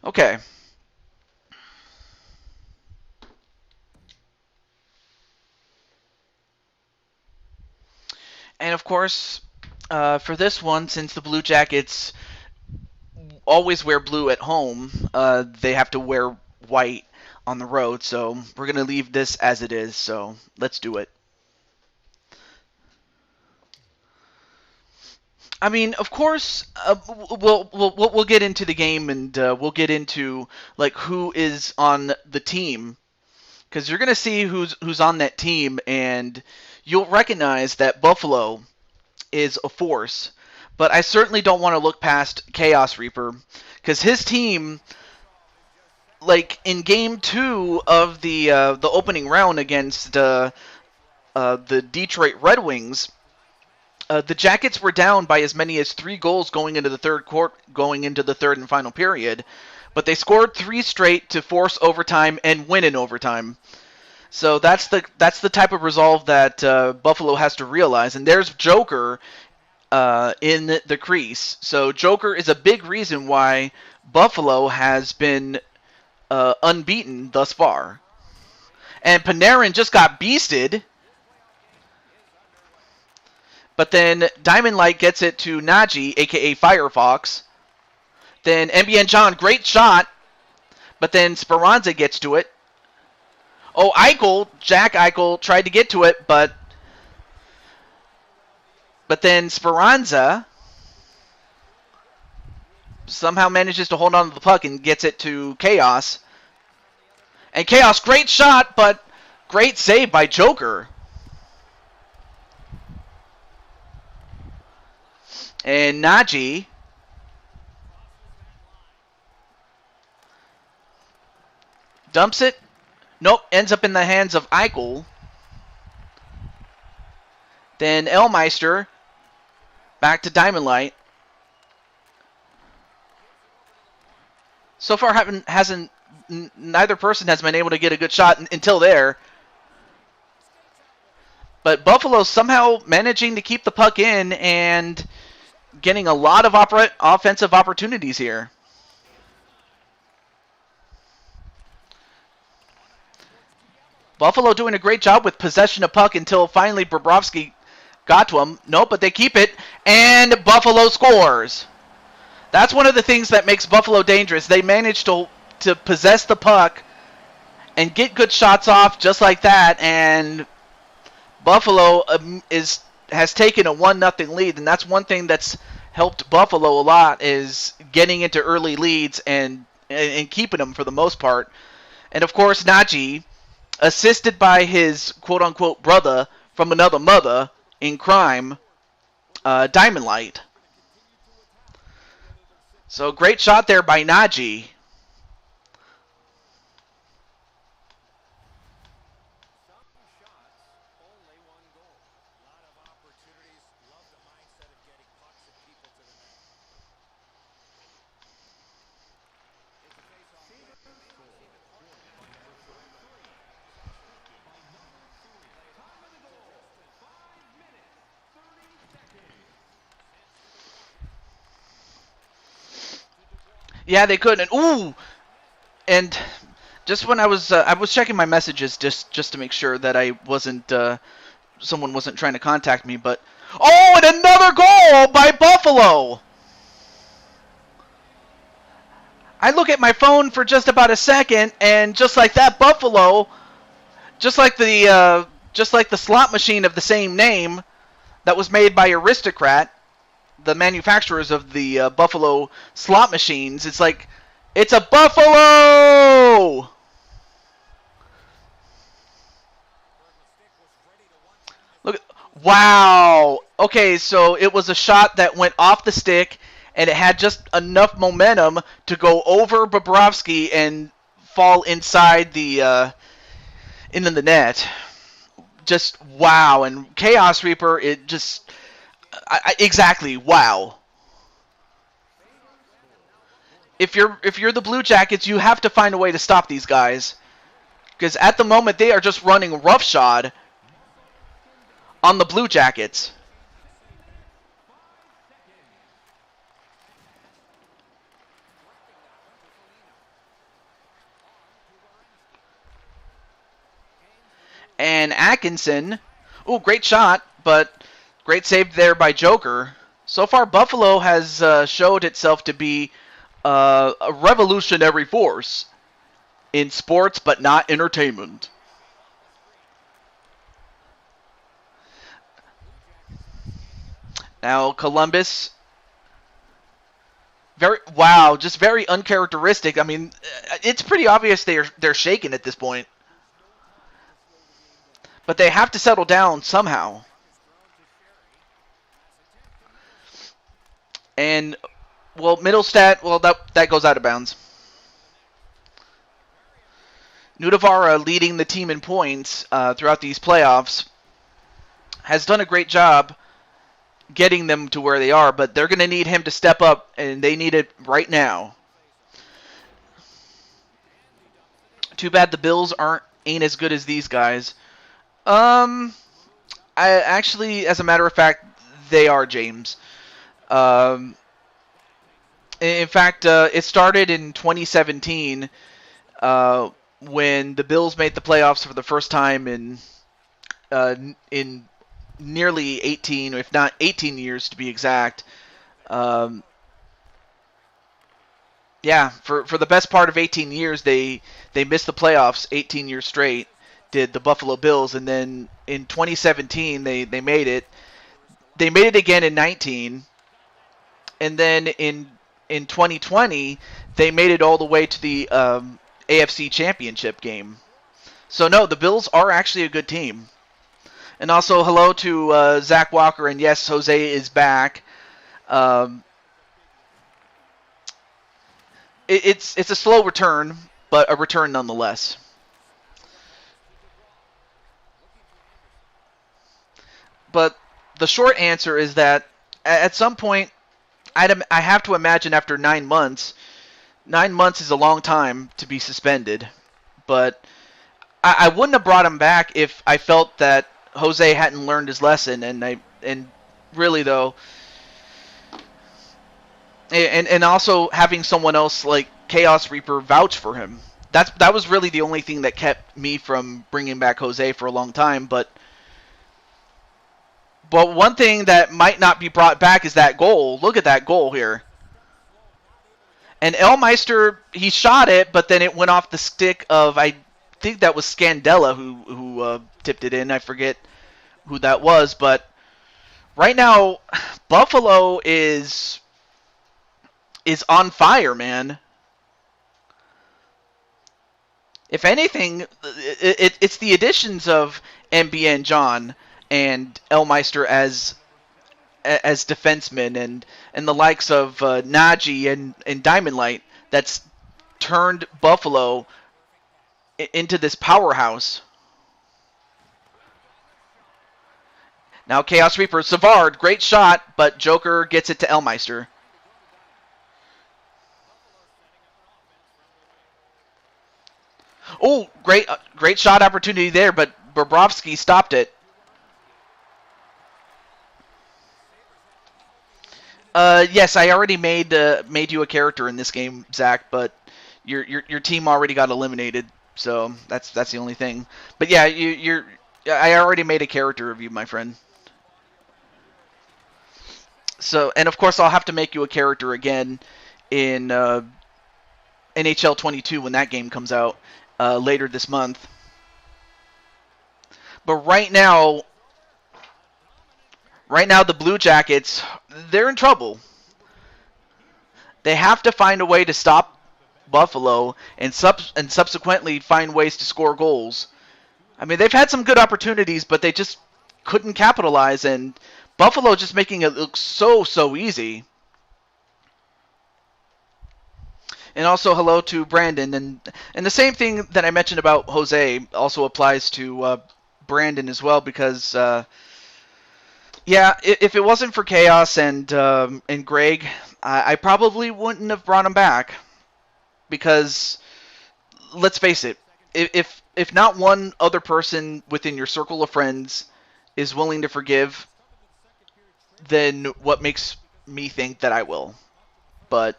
Okay. And of course, for this one, since the Blue Jackets always wear blue at home, they have to wear white on the road. So we're going to leave this as it is. So let's do it. I mean, of course, we'll get into the game and we'll get into like who is on the team because you're gonna see who's on that team and you'll recognize that Buffalo is a force. But I certainly don't want to look past Chaos Reaper because his team, like in Game 2 of the opening round against the Detroit Red Wings, the Jackets were down by as many as 3 goals going into the third and final period, but they scored 3 straight to force overtime and win in overtime. So that's the type of resolve that Buffalo has to realize. And there's Joker in the crease. So Joker is a big reason why Buffalo has been unbeaten thus far. And Panarin just got beasted. But then Diamond Light gets it to Najee, a.k.a. Firefox. Then NBN John, great shot. But then Speranza gets to it. Oh, Jack Eichel tried to get to it, but then Speranza somehow manages to hold on to the puck and gets it to Chaos. And Chaos, great shot, but great save by Joker. And Najee dumps it. Nope, ends up in the hands of Eichel. Then Elmeister back to Diamond Light. So far, neither person has been able to get a good shot until there. But Buffalo's somehow managing to keep the puck in and getting a lot of offensive opportunities here. Buffalo doing a great job with possession of puck until finally Bobrovsky got to him. Nope, but they keep it, and Buffalo scores. That's one of the things that makes Buffalo dangerous. They manage to possess the puck and get good shots off just like that, and Buffalo has taken a 1-0 lead, and that's one thing that's helped Buffalo a lot is getting into early leads and keeping them for the most part. And of course, Najee, assisted by his quote-unquote brother from another mother in crime, Diamond Light. So great shot there by Najee. Yeah, they could. And Just when I was checking my messages just to make sure that I wasn't someone wasn't trying to contact me, but oh, and another goal by Buffalo. I look at my phone for just about a second, and just like that, Buffalo, just like the slot machine of the same name that was made by Aristocrat, the manufacturers of the Buffalo slot machines. It's like it's a Buffalo. Look, wow. Okay, so it was a shot that went off the stick, and it had just enough momentum to go over Bobrovsky and fall inside the into the net. Just wow, and Chaos Reaper, it just exactly wow. If you're the Blue Jackets, you have to find a way to stop these guys because at the moment they are just running roughshod on the Blue Jackets. And Atkinson, ooh, great shot, but great save there by Joker. So far, Buffalo has showed itself to be a revolutionary force in sports, but not entertainment. Now Columbus, just very uncharacteristic. I mean, it's pretty obvious they're shaken at this point, but they have to settle down somehow. And well, Middlestat, well that goes out of bounds. Nudavara, leading the team in points throughout these playoffs, has done a great job getting them to where they are, but they're going to need him to step up, and they need it right now. Too bad the Bills ain't as good as these guys. I actually, as a matter of fact, they are, James. In fact, it started in 2017 when the Bills made the playoffs for the first time in nearly 18, if not 18 years to be exact. Yeah, for the best part of 18 years, they missed the playoffs 18 years straight, did the Buffalo Bills, and then in 2017 they made it. They made it again in 19, and then in 2020 they made it all the way to the AFC Championship game. So no, the Bills are actually a good team. And also hello to Zach Walker, and yes, Jose is back. It's a slow return, but a return nonetheless. But the short answer is that at some point, I have to imagine after 9 months, 9 months is a long time to be suspended. But I wouldn't have brought him back if I felt that Jose hadn't learned his lesson, and really though, and also having someone else like Chaos Reaper vouch for him. That was really the only thing that kept me from bringing back Jose for a long time. But one thing that might not be brought back is that goal. Look at that goal here. And Elmeister, he shot it, but then it went off the stick of, I think that was Scandella who tipped it in. I forget who that was, but right now Buffalo is on fire, man. If anything, it's the additions of MBN John and Elmeister as defensemen and the likes of Najee and Diamond Light that's turned Buffalo into this powerhouse. Now Chaos Reaper, Savard, great shot, but Joker gets it to Elmeister. Oh, great shot opportunity there, but Bobrovsky stopped it. Yes, I already made you a character in this game, Zach, but your team already got eliminated. So that's the only thing. But yeah, you're. I already made a character of you, my friend. So, and of course, I'll have to make you a character again in NHL 22 when that game comes out later this month. But right now, the Blue Jackets, they're in trouble. They have to find a way to stop Buffalo and subsequently find ways to score goals. I mean, they've had some good opportunities, but they just couldn't capitalize, and Buffalo just making it look so easy. And also hello to Brandon, and the same thing that I mentioned about Jose also applies to Brandon as well, because yeah, if it wasn't for Chaos and Greg, I probably wouldn't have brought him back, because let's face it, if not one other person within your circle of friends is willing to forgive, then what makes me think that I will? But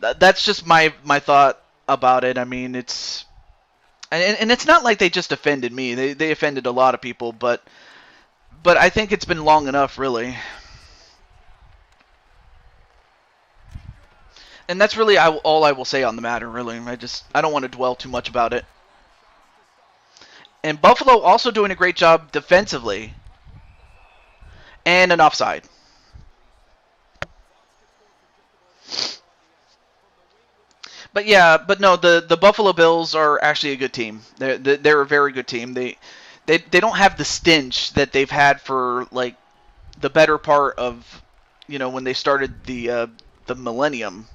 that's just my thought about it. I mean, it's and it's not like they just offended me. They offended a lot of people, but I think it's been long enough, really. And that's really all I will say on the matter, really. I don't want to dwell too much about it. And Buffalo also doing a great job defensively. And an offside. But yeah, but no, the Buffalo Bills are actually a good team. They're a very good team. They don't have the stench that they've had for like the better part of, when they started the millennium.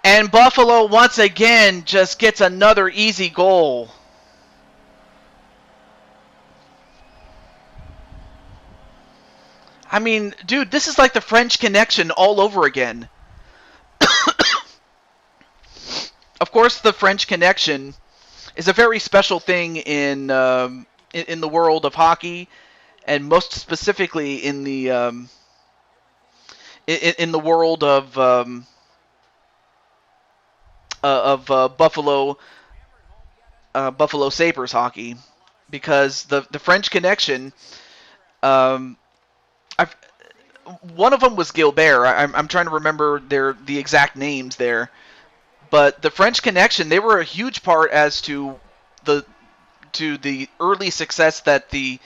And Buffalo once again just gets another easy goal. I mean, dude, this is like the French Connection all over again. Of course, the French Connection is a very special thing in the world of hockey, and most specifically in the world of Buffalo Sabres hockey, because the French Connection. I've, one of them was Gilbert. I'm trying to remember the exact names there, but the French Connection, they were a huge part as to the early success that the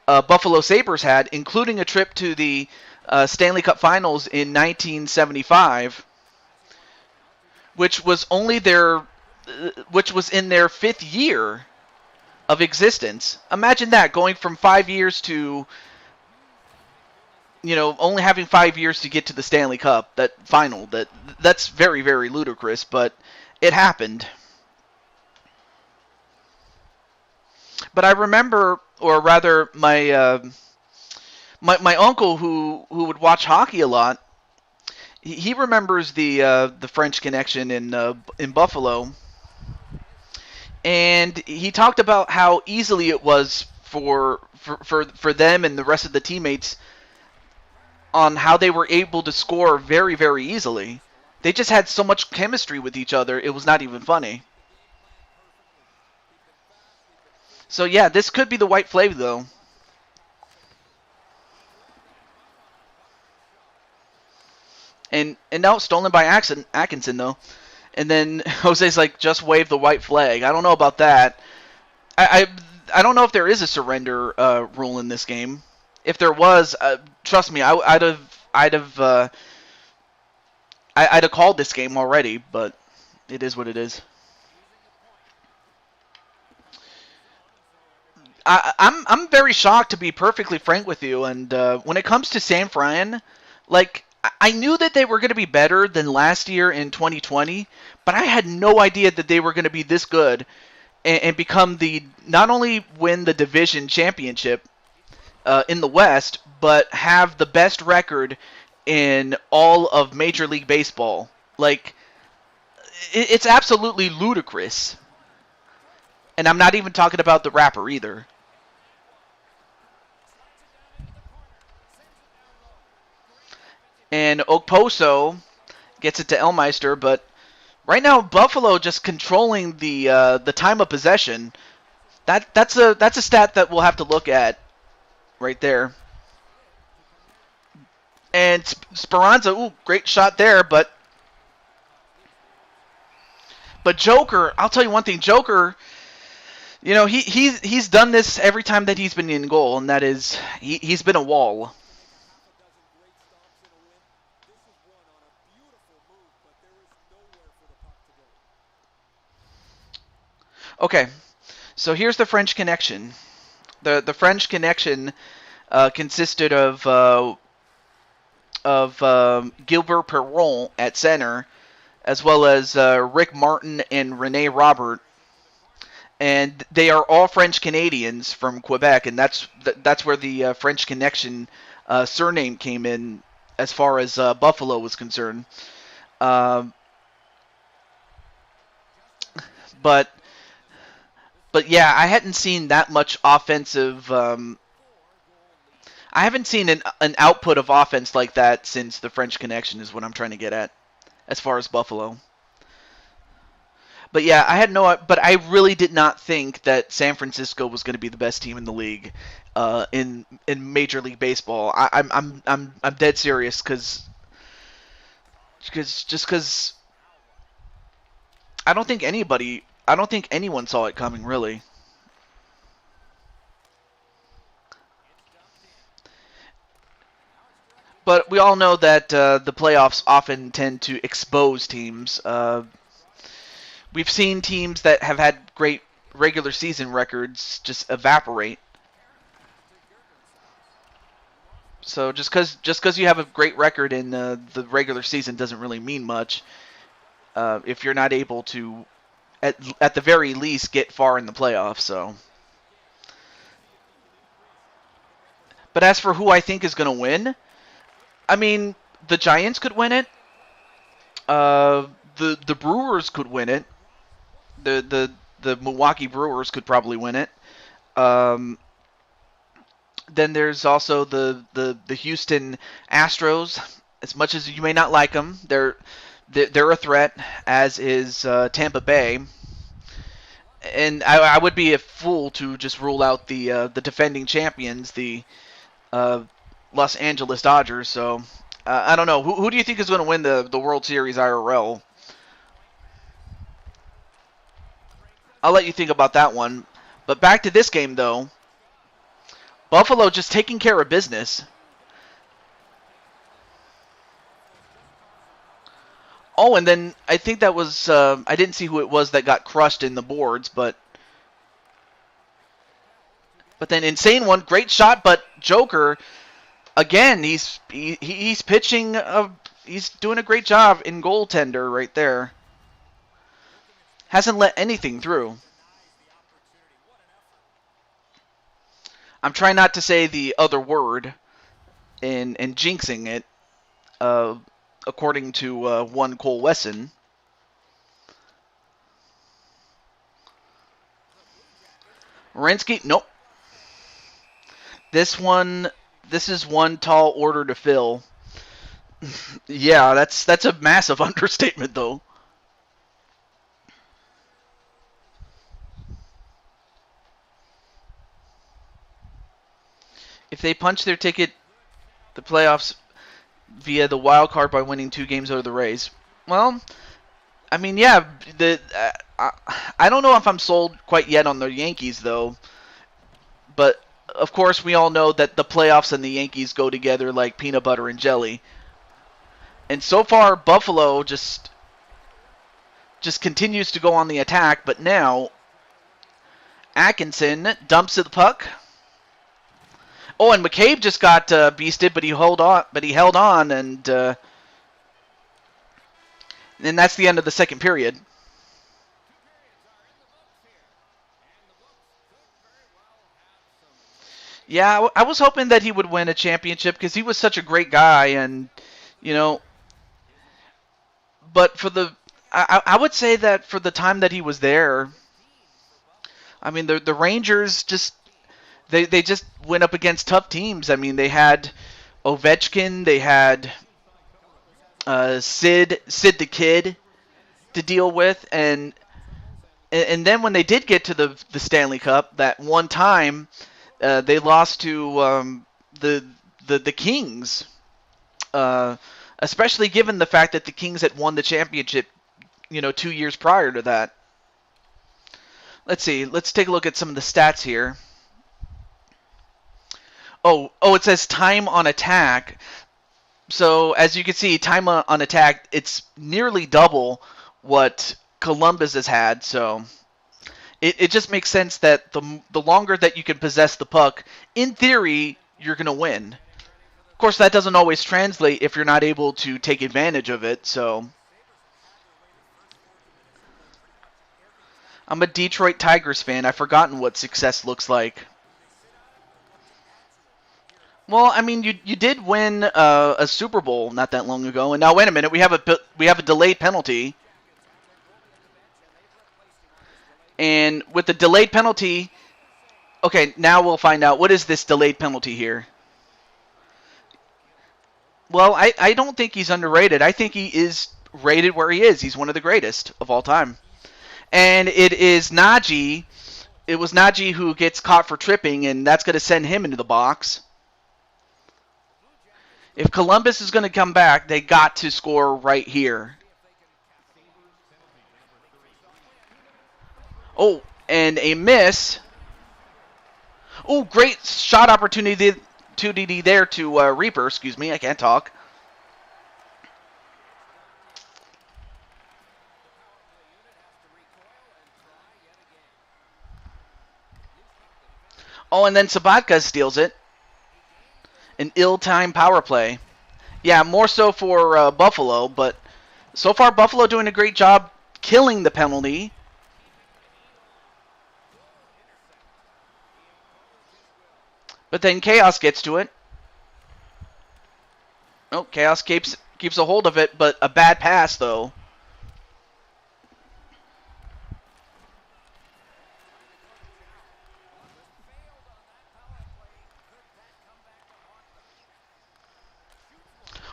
Buffalo Sabres had, including a trip to the Stanley Cup Finals in 1975, which was in their fifth year of existence. Imagine that, going from 5 years to only having 5 years to get to the Stanley Cup, that final. That's very, very ludicrous, but it happened. But I remember, or rather, my uncle who would watch hockey a lot. He remembers the French Connection in Buffalo, and he talked about how easily it was for them and the rest of the teammates on how they were able to score very, very easily. They just had so much chemistry with each other, it was not even funny. So yeah, this could be the white flag, though. And now it's stolen by Atkinson, though. And then Jose's like, just wave the white flag. I don't know about that. I don't know if there is a surrender rule in this game. If there was, trust me, I'd have called this game already, but it is what it is. I'm very shocked, to be perfectly frank with you. And when it comes to San Fran, like, I knew that they were going to be better than last year in 2020, but I had no idea that they were going to be this good and become not only win the division championship in the West, but have the best record in all of Major League Baseball. Like, it's absolutely ludicrous. And I'm not even talking about the rapper either. And Okposo gets it to Elmeister, but right now Buffalo just controlling the time of possession. That's a stat that we'll have to look at right there. And Speranza, ooh, great shot there, but Joker, I'll tell you one thing, Joker, he's done this every time that he's been in goal, and that is he's been a wall. Okay, so here's the French Connection. The French Connection consisted of Gilbert Perron at center, as well as Rick Martin and Rene Robert, and they are all French Canadians from Quebec, and that's where the French Connection surname came in, as far as Buffalo was concerned. Um, but but yeah, I hadn't seen that much offensive. I haven't seen an output of offense like that since the French Connection, is what I'm trying to get at, as far as Buffalo. But yeah, I had no, but I really did not think that San Francisco was going to be the best team in the league, in Major League Baseball. I'm dead serious because I don't think anyone saw it coming really. But we all know that the playoffs often tend to expose teams. We've seen teams that have had great regular season records just evaporate. So just because you have a great record in the regular season doesn't really mean much if you're not able to, at the very least, get far in the playoffs. So, but as for who I think is going to win, I mean, the Giants could win it. Uh, the Brewers could win it. The Milwaukee Brewers could probably win it. Um, then there's also the Houston Astros. As much as you may not like them, they're a threat, as is Tampa Bay. And I would be a fool to just rule out the defending champions, the uh, Los Angeles Dodgers. So I don't know. Who do you think is going to win the World Series IRL? I'll let you think about that one. But back to this game, though. Buffalo just taking care of business. Oh, and then I think that was I didn't see who it was that got crushed in the boards, but then insane one, great shot, but Joker again, he's pitching he's doing a great job in goaltender right there. Hasn't let anything through. I'm trying not to say the other word and jinxing it, uh, according to one Cole Wesson. Wierenski, nope. This one, this is one tall order to fill. Yeah, that's a massive understatement, though. If they punch their ticket, the playoffs via the wild card by winning 2 games over the Rays. Well, I mean, yeah, I don't know if I'm sold quite yet on the Yankees though, but of course we all know that the playoffs and the Yankees go together like peanut butter and jelly. And so far, Buffalo just continues to go on the attack, but now Atkinson dumps the puck. Oh, and McCabe just got beasted, but he held on. And that's the end of the second period. Yeah, I was hoping that he would win a championship because he was such a great guy, and you know, but I would say that for the time that he was there, I mean, the Rangers just they just went up against tough teams. I mean, they had Ovechkin, they had Sid the Kid to deal with, and then when they did get to the Stanley Cup, that one time they lost to the the Kings, uh, especially given the fact that the Kings had won the championship, 2 years prior to that. Let's see. Let's take a look at some of the stats here. Oh, it says time on attack. So as you can see, time on attack, it's nearly double what Columbus has had. So it just makes sense that the longer that you can possess the puck, in theory, you're going to win. Of course, that doesn't always translate if you're not able to take advantage of it. So I'm a Detroit Tigers fan. I've forgotten what success looks like. Well, I mean, you did win a Super Bowl not that long ago, and now wait a minute, we have a delayed penalty, and with the delayed penalty, okay, now we'll find out what is this delayed penalty here. Well, I don't think he's underrated. I think he is rated where he is. He's one of the greatest of all time, and it is Najee. It was Najee who gets caught for tripping, and that's going to send him into the box. If Columbus is going to come back, they got to score right here. Oh, and a miss. Oh, great shot opportunity there to Reaper. Excuse me, I can't talk. Oh, and then Sabatka steals it. An ill-timed power play. Yeah, more so for Buffalo, but so far Buffalo doing a great job killing the penalty. But then Chaos gets to it. Oh, Chaos keeps a hold of it, but a bad pass though.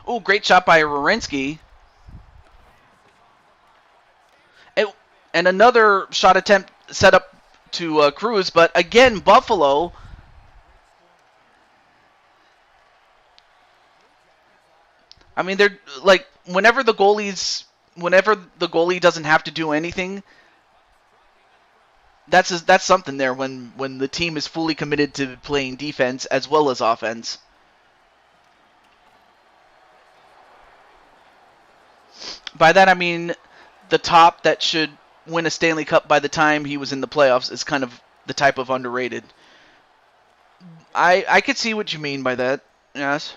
Oh, great shot by Werenski. And another shot attempt set up to Cruz, but again, Buffalo. I mean, they're like whenever the goalie doesn't have to do anything, that's something there when the team is fully committed to playing defense as well as offense. By that I mean the top that should win a Stanley Cup by the time he was in the playoffs is kind of the type of underrated. I could see what you mean by that. Yes.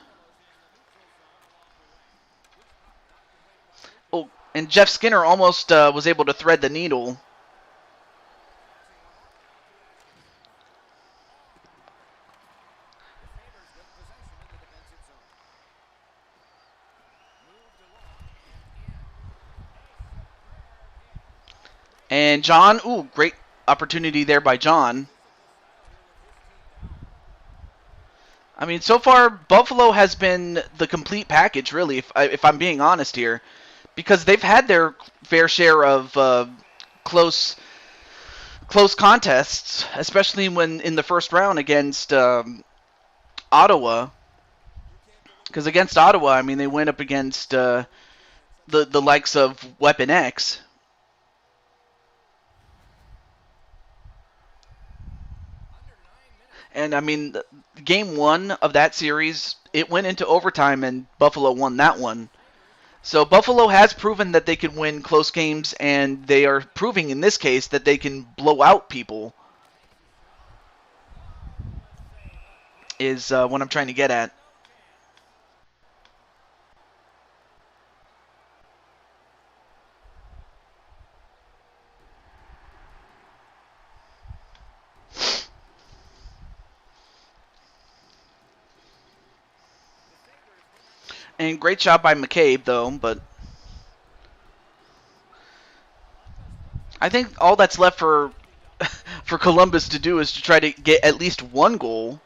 Oh, and Jeff Skinner almost was able to thread the needle. And John, ooh, great opportunity there by John. I mean, so far, Buffalo has been the complete package, really, if I'm being honest here. Because they've had their fair share of close contests, especially when in the first round against Ottawa. Because against Ottawa, I mean, they went up against the likes of Weapon X. And, I mean, game one of that series, it went into overtime, and Buffalo won that one. So Buffalo has proven that they can win close games, and they are proving in this case that they can blow out people, is what I'm trying to get at. And great job by McCabe, though, but I think all that's left for Columbus to do is to try to get at least one goal.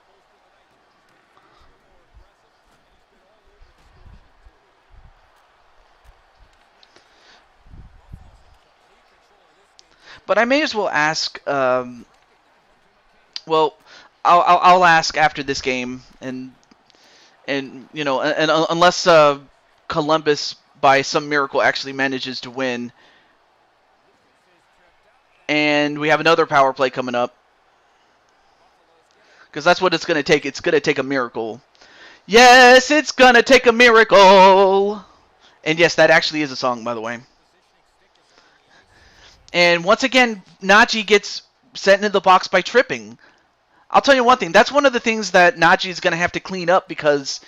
But I may as well ask. Well, I'll ask after this game, and unless Columbus by some miracle actually manages to win, and we have another power play coming up, because that's what it's going to take. It's going to take a miracle. Yes, it's going to take a miracle. And yes, that actually is a song, by the way. And once again, Najee gets sent into the box by tripping. I'll tell you one thing. That's one of the things that Najee is going to have to clean up because,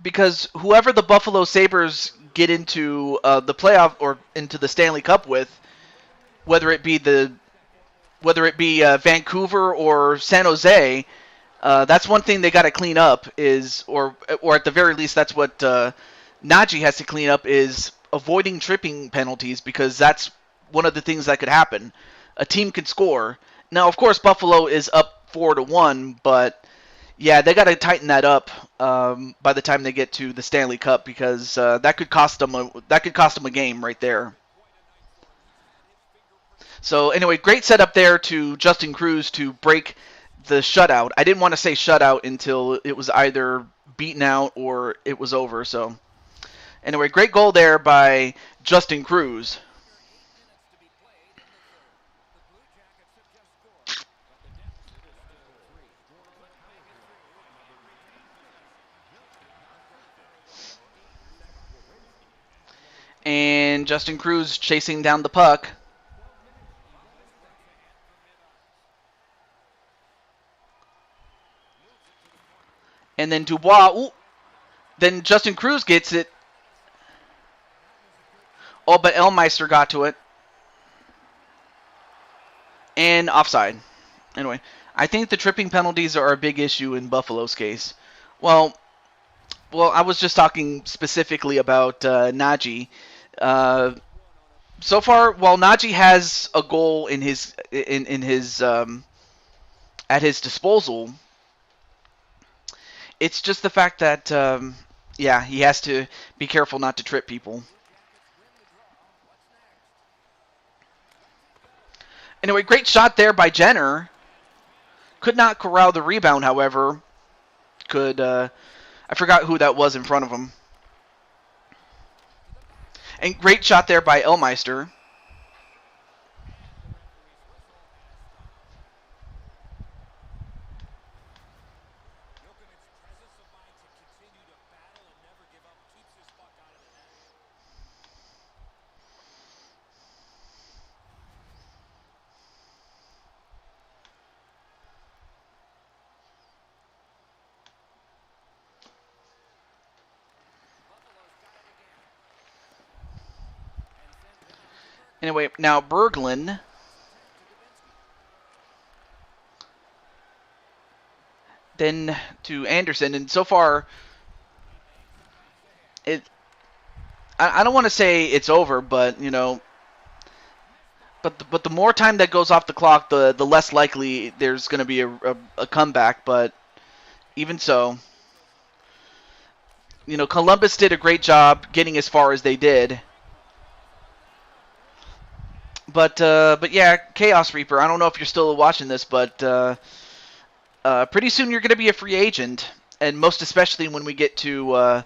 because whoever the Buffalo Sabres get into the playoff or into the Stanley Cup with, whether it be Vancouver or San Jose, that's one thing they got to clean up or at the very least, that's what Najee has to clean up is avoiding tripping penalties because that's one of the things that could happen. A team can score. Now, of course, Buffalo is up 4-1, but yeah, they got to tighten that up by the time they get to the Stanley Cup because that could cost them a game right there. So anyway, great setup there to Justin Cruz to break the shutout. I didn't want to say shutout until it was either beaten out or it was over. So anyway, great goal there by Justin Cruz. And Justin Cruz chasing down the puck. And then Dubois. Ooh, then Justin Cruz gets it. Oh, but Elmeister got to it. And offside. Anyway, I think the tripping penalties are a big issue in Buffalo's case. Well, I was just talking specifically about Najee. So far, while Najee has a goal in his at his disposal, it's just the fact that he has to be careful not to trip people. Anyway, great shot there by Jenner. Could not corral the rebound, however. I forgot who that was in front of him. And great shot there by Elmeister. Anyway, now Berglund. Then to Anderson, and so far, I don't want to say it's over, but but the more time that goes off the clock, the less likely there's going to be a comeback. But even so, Columbus did a great job getting as far as they did. But yeah, Chaos Reaper. I don't know if you're still watching this, but pretty soon you're going to be a free agent, and most especially when we get to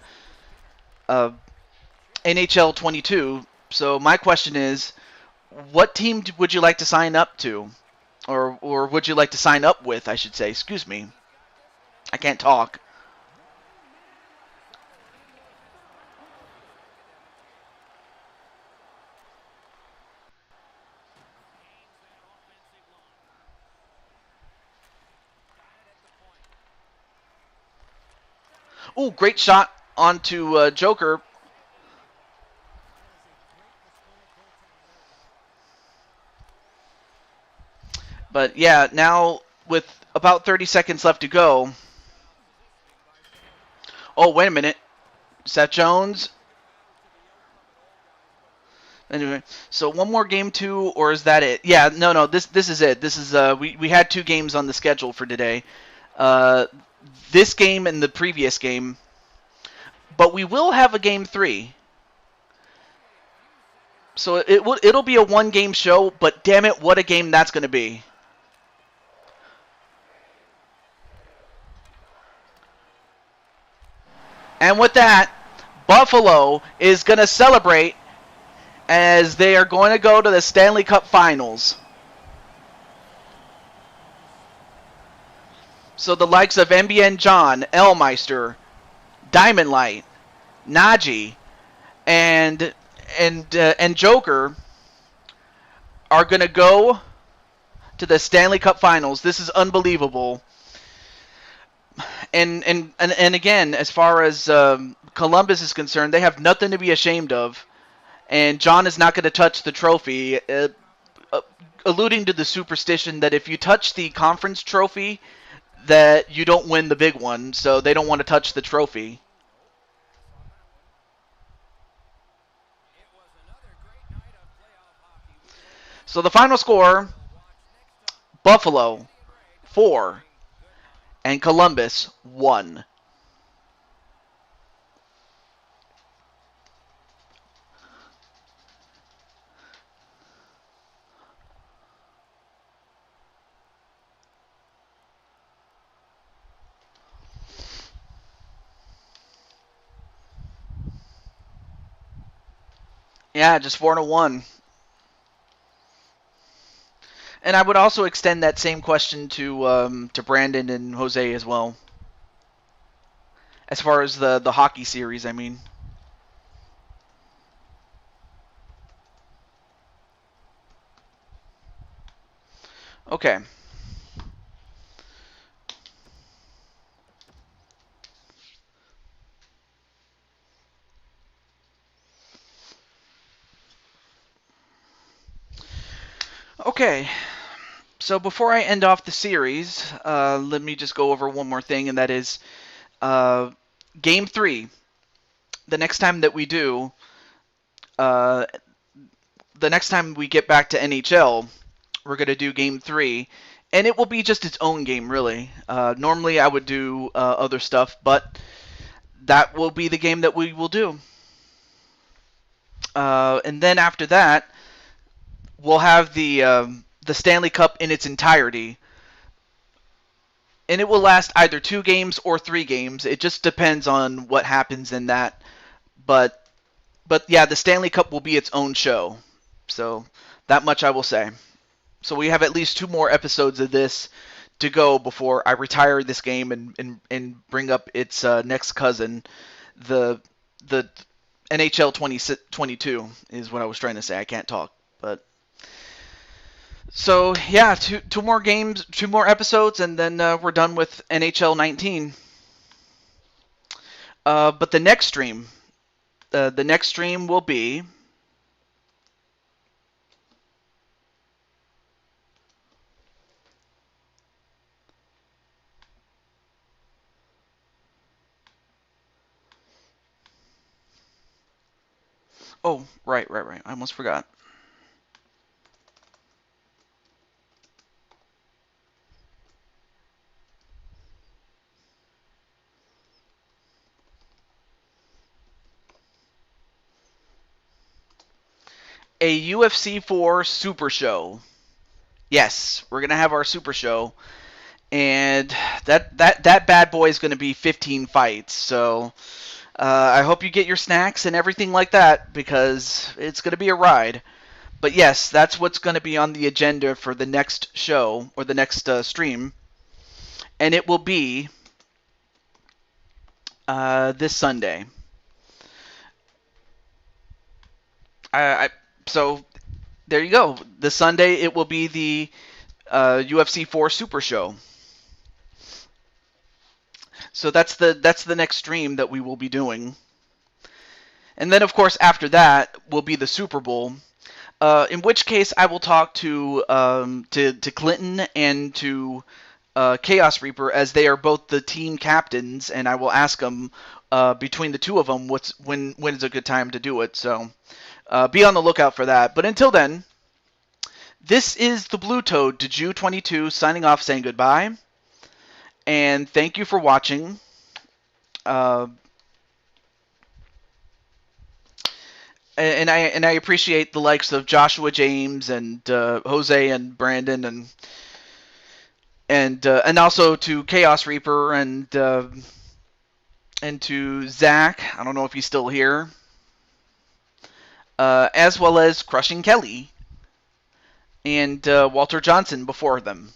NHL 22. So my question is, what team would you like to sign up to, or would you like to sign up with? I should say. Excuse me, I can't talk. Ooh, great shot onto Joker. But yeah, now with about 30 seconds left to go. Oh, wait a minute. Seth Jones. Anyway, so one more game two, or is that it? Yeah, no. This is it. This is we had 2 games on the schedule for today. This game and the previous game, but we will have a game 3. So it'll be a one-game show, but damn it, what a game that's going to be. And with that, Buffalo is going to celebrate as they are going to go to the Stanley Cup Finals. So the likes of NBN John, Elmeister, Diamond Light, Najee, and Joker are going to go to the Stanley Cup Finals. This is unbelievable. And again, as far as Columbus is concerned, they have nothing to be ashamed of. And John is not going to touch the trophy, alluding to the superstition that if you touch the conference trophy, that you don't win the big one. So they don't want to touch the trophy. So the final score, Buffalo 4 and Columbus 1. Yeah, just 4-1. And I would also extend that same question to Brandon and Jose as well. As far as the hockey series, I mean. Okay. Okay. So before I end off the series, let me just go over one more thing, and that is Game 3. The next time that we do, the next time we get back to NHL, we're going to do Game 3. And it will be just its own game, really. Normally I would do other stuff, but that will be the game that we will do. And then after that, we'll have the Stanley Cup in its entirety. And it will last either 2 games or 3 games. It just depends on what happens in that. But yeah, the Stanley Cup will be its own show. So that much I will say. So we have at least 2 more episodes of this to go before I retire this game and bring up its next cousin, the NHL 2022 is what I was trying to say. I can't talk, but so yeah, two more games, 2 more episodes, and then we're done with NHL 19. But the next stream will be oh, right. I almost forgot. A UFC 4 Super Show. Yes, we're gonna have our Super Show, and that bad boy is gonna be 15 fights. So I hope you get your snacks and everything like that because it's gonna be a ride. But yes, that's what's gonna be on the agenda for the next show or the next stream, and it will be this Sunday. So there you go. This Sunday it will be the UFC 4 Super Show. So that's the next stream that we will be doing. And then of course after that will be the Super Bowl. In which case I will talk to Clinton and to Chaos Reaper as they are both the team captains, and I will ask them between the two of them when is a good time to do it. So be on the lookout for that. But until then, this is the Blue Toad to Jew 22 signing off, saying goodbye, and thank you for watching. and I appreciate the likes of Joshua James and Jose and Brandon and also to Chaos Reaper and to Zach. I don't know if he's still here, as well as Crushing Kelly and Walter Johnson before them.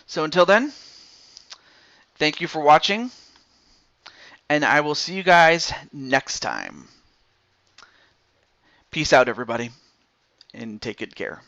So until then, thank you for watching, and I will see you guys next time. Peace out, everybody, and take good care.